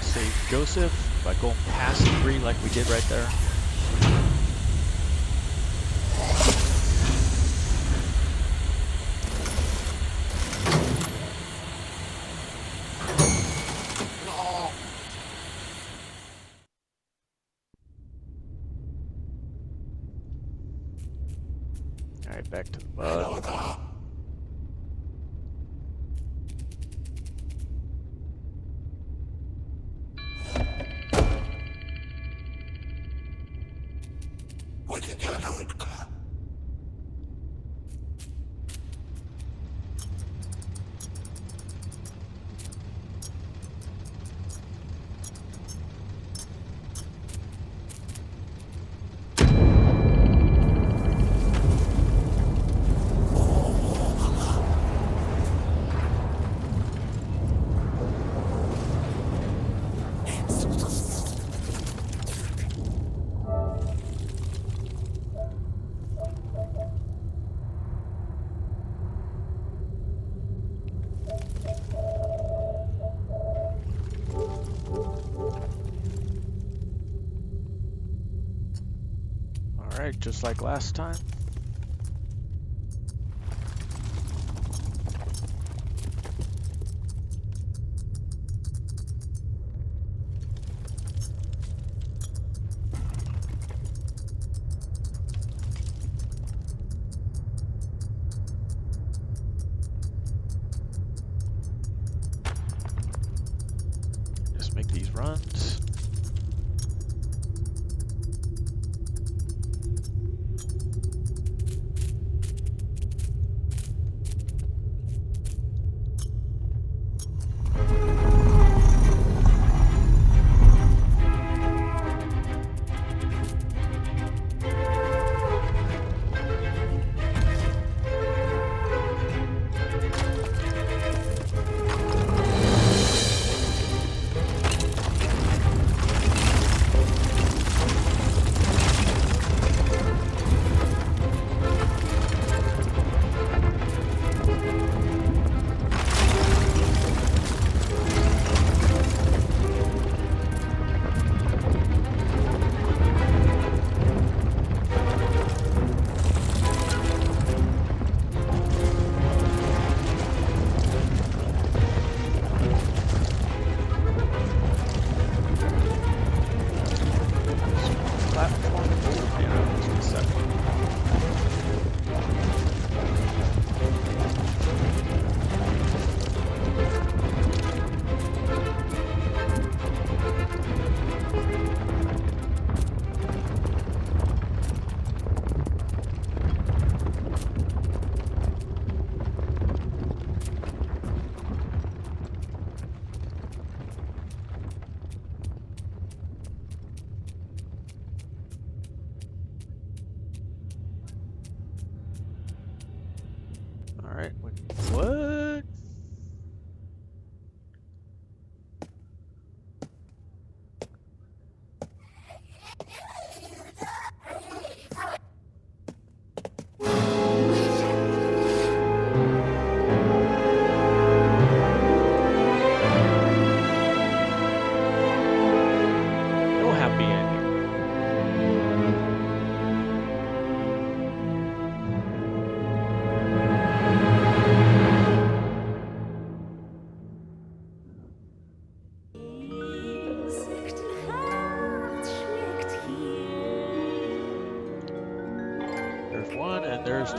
Save Joseph by going past 3 like we did right there. Alright, back to the bug. Alright, just like last time. Just make these runs.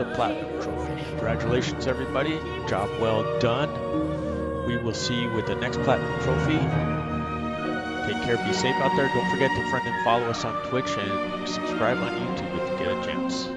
the Platinum Trophy. Congratulations, everybody. Job well done. We will see you with the next Platinum Trophy. Take care, be safe out there. Don't forget to friend and follow us on Twitch and subscribe on YouTube if you get a chance.